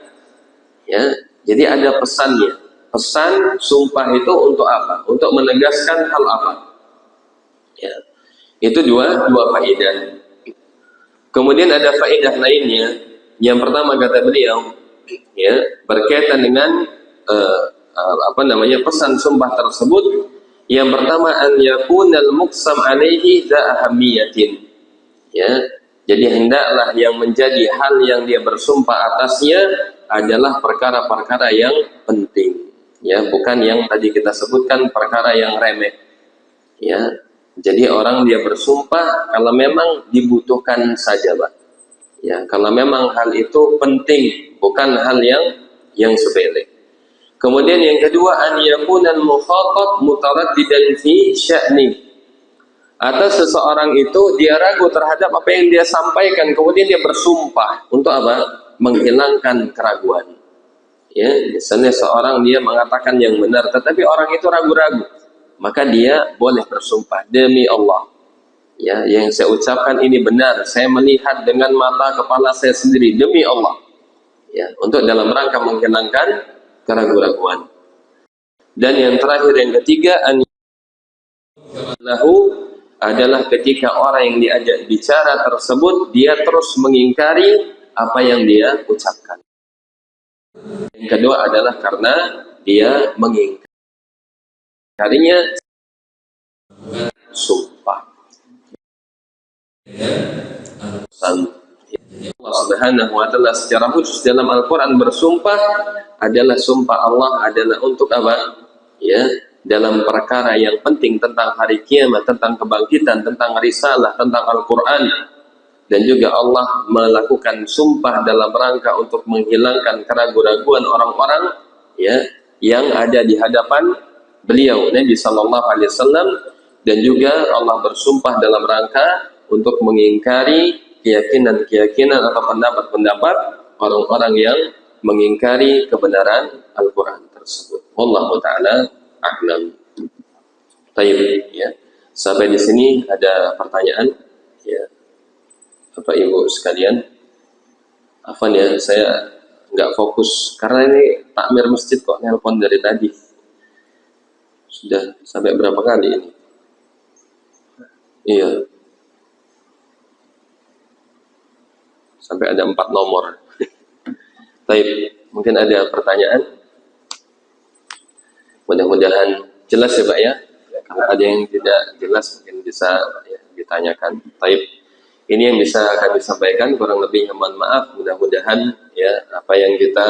Ya, jadi ada pesannya. Pesan sumpah itu untuk apa? Untuk menegaskan hal apa? Ya, itu dua faedah. Kemudian ada faedah lainnya. Yang pertama kata beliau, ya berkaitan dengan pesan sumpah tersebut. Yang pertama, an yakunal muqsam alaihi dza ahamiyatin. Ya, jadi hendaklah yang menjadi hal yang dia bersumpah atasnya adalah perkara-perkara yang penting, ya bukan yang tadi kita sebutkan perkara yang remeh. Ya, jadi orang dia bersumpah kalau memang dibutuhkan saja, Pak. Ya, kalau memang hal itu penting, bukan hal yang sepele. Kemudian yang kedua, an yakunal mukhatab mutaraddidan fi sya'ni, atau seseorang itu dia ragu terhadap apa yang dia sampaikan, kemudian dia bersumpah untuk apa? Menghilangkan keraguan. Ya, misalnya seorang dia mengatakan yang benar, tetapi orang itu ragu-ragu, maka dia boleh bersumpah demi Allah. Ya, yang saya ucapkan ini benar, saya melihat dengan mata kepala saya sendiri demi Allah. Ya, untuk dalam rangka menghilangkan keraguan-keraguan. Dan yang terakhir yang ketiga, an lahu, adalah ketika orang yang diajak bicara tersebut dia terus mengingkari apa yang dia ucapkan. Yang kedua adalah karena dia mengingkarinya sumpah. Allah Subhanahu wa taala secara khusus dalam Al-Qur'an bersumpah adalah sumpah Allah adalah untuk apa? Ya, dalam perkara yang penting tentang hari kiamat, tentang kebangkitan, tentang risalah, tentang Al-Quran. Dan juga Allah melakukan sumpah dalam rangka untuk menghilangkan keraguan-keraguan orang-orang ya yang ada di hadapan beliau Nabi Sallallahu Alaihi Wasallam. Dan juga Allah bersumpah dalam rangka untuk mengingkari keyakinan-keyakinan atau pendapat-pendapat orang-orang yang mengingkari kebenaran Al-Quran tersebut. Wallahu ta'ala a'lam. Tayyib, ya. Sampai di sini ada pertanyaan, ya. Bapak Ibu sekalian. Afwan ya, saya nggak fokus karena ini takmir masjid kok nelpon dari tadi. Sudah sampai berapa kali ini? Iya. Sampai ada 4 nomor. Tayyib, mungkin ada pertanyaan? Mudah-mudahan jelas ya Pak ya. Kalau ada yang tidak jelas mungkin bisa ya, ditanyakan. Taib. Ini yang bisa kami sampaikan, kurang lebih mohon maaf. Mudah-mudahan ya apa yang kita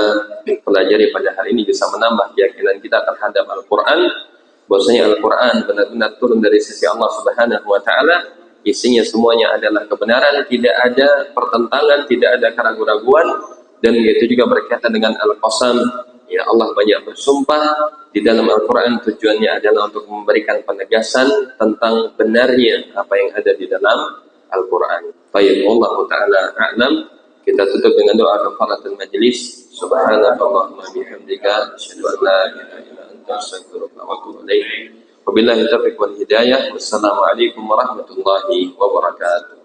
pelajari pada hari ini bisa menambah keyakinan kita terhadap Al-Quran, bahwasanya Al-Quran benar-benar turun dari sisi Allah Subhanahu wa taala, isinya semuanya adalah kebenaran, tidak ada pertentangan, tidak ada keraguan-raguan. Dan itu juga berkaitan dengan Al-Qasam, ya Allah banyak bersumpah di dalam Al-Quran, tujuannya adalah untuk memberikan penegasan tentang benarnya apa yang ada di dalam Al-Quran. Baik, Allah Ta'ala a'lam. Kita tutup dengan doa kafaratul majlis. Subhanallahumma bihamdika asyhadu an la ilaha illa anta astaghfiruka wa atubu ilaik. Wabillahi taufiq wal hidayah. Wassalamualaikum warahmatullahi wabarakatuh.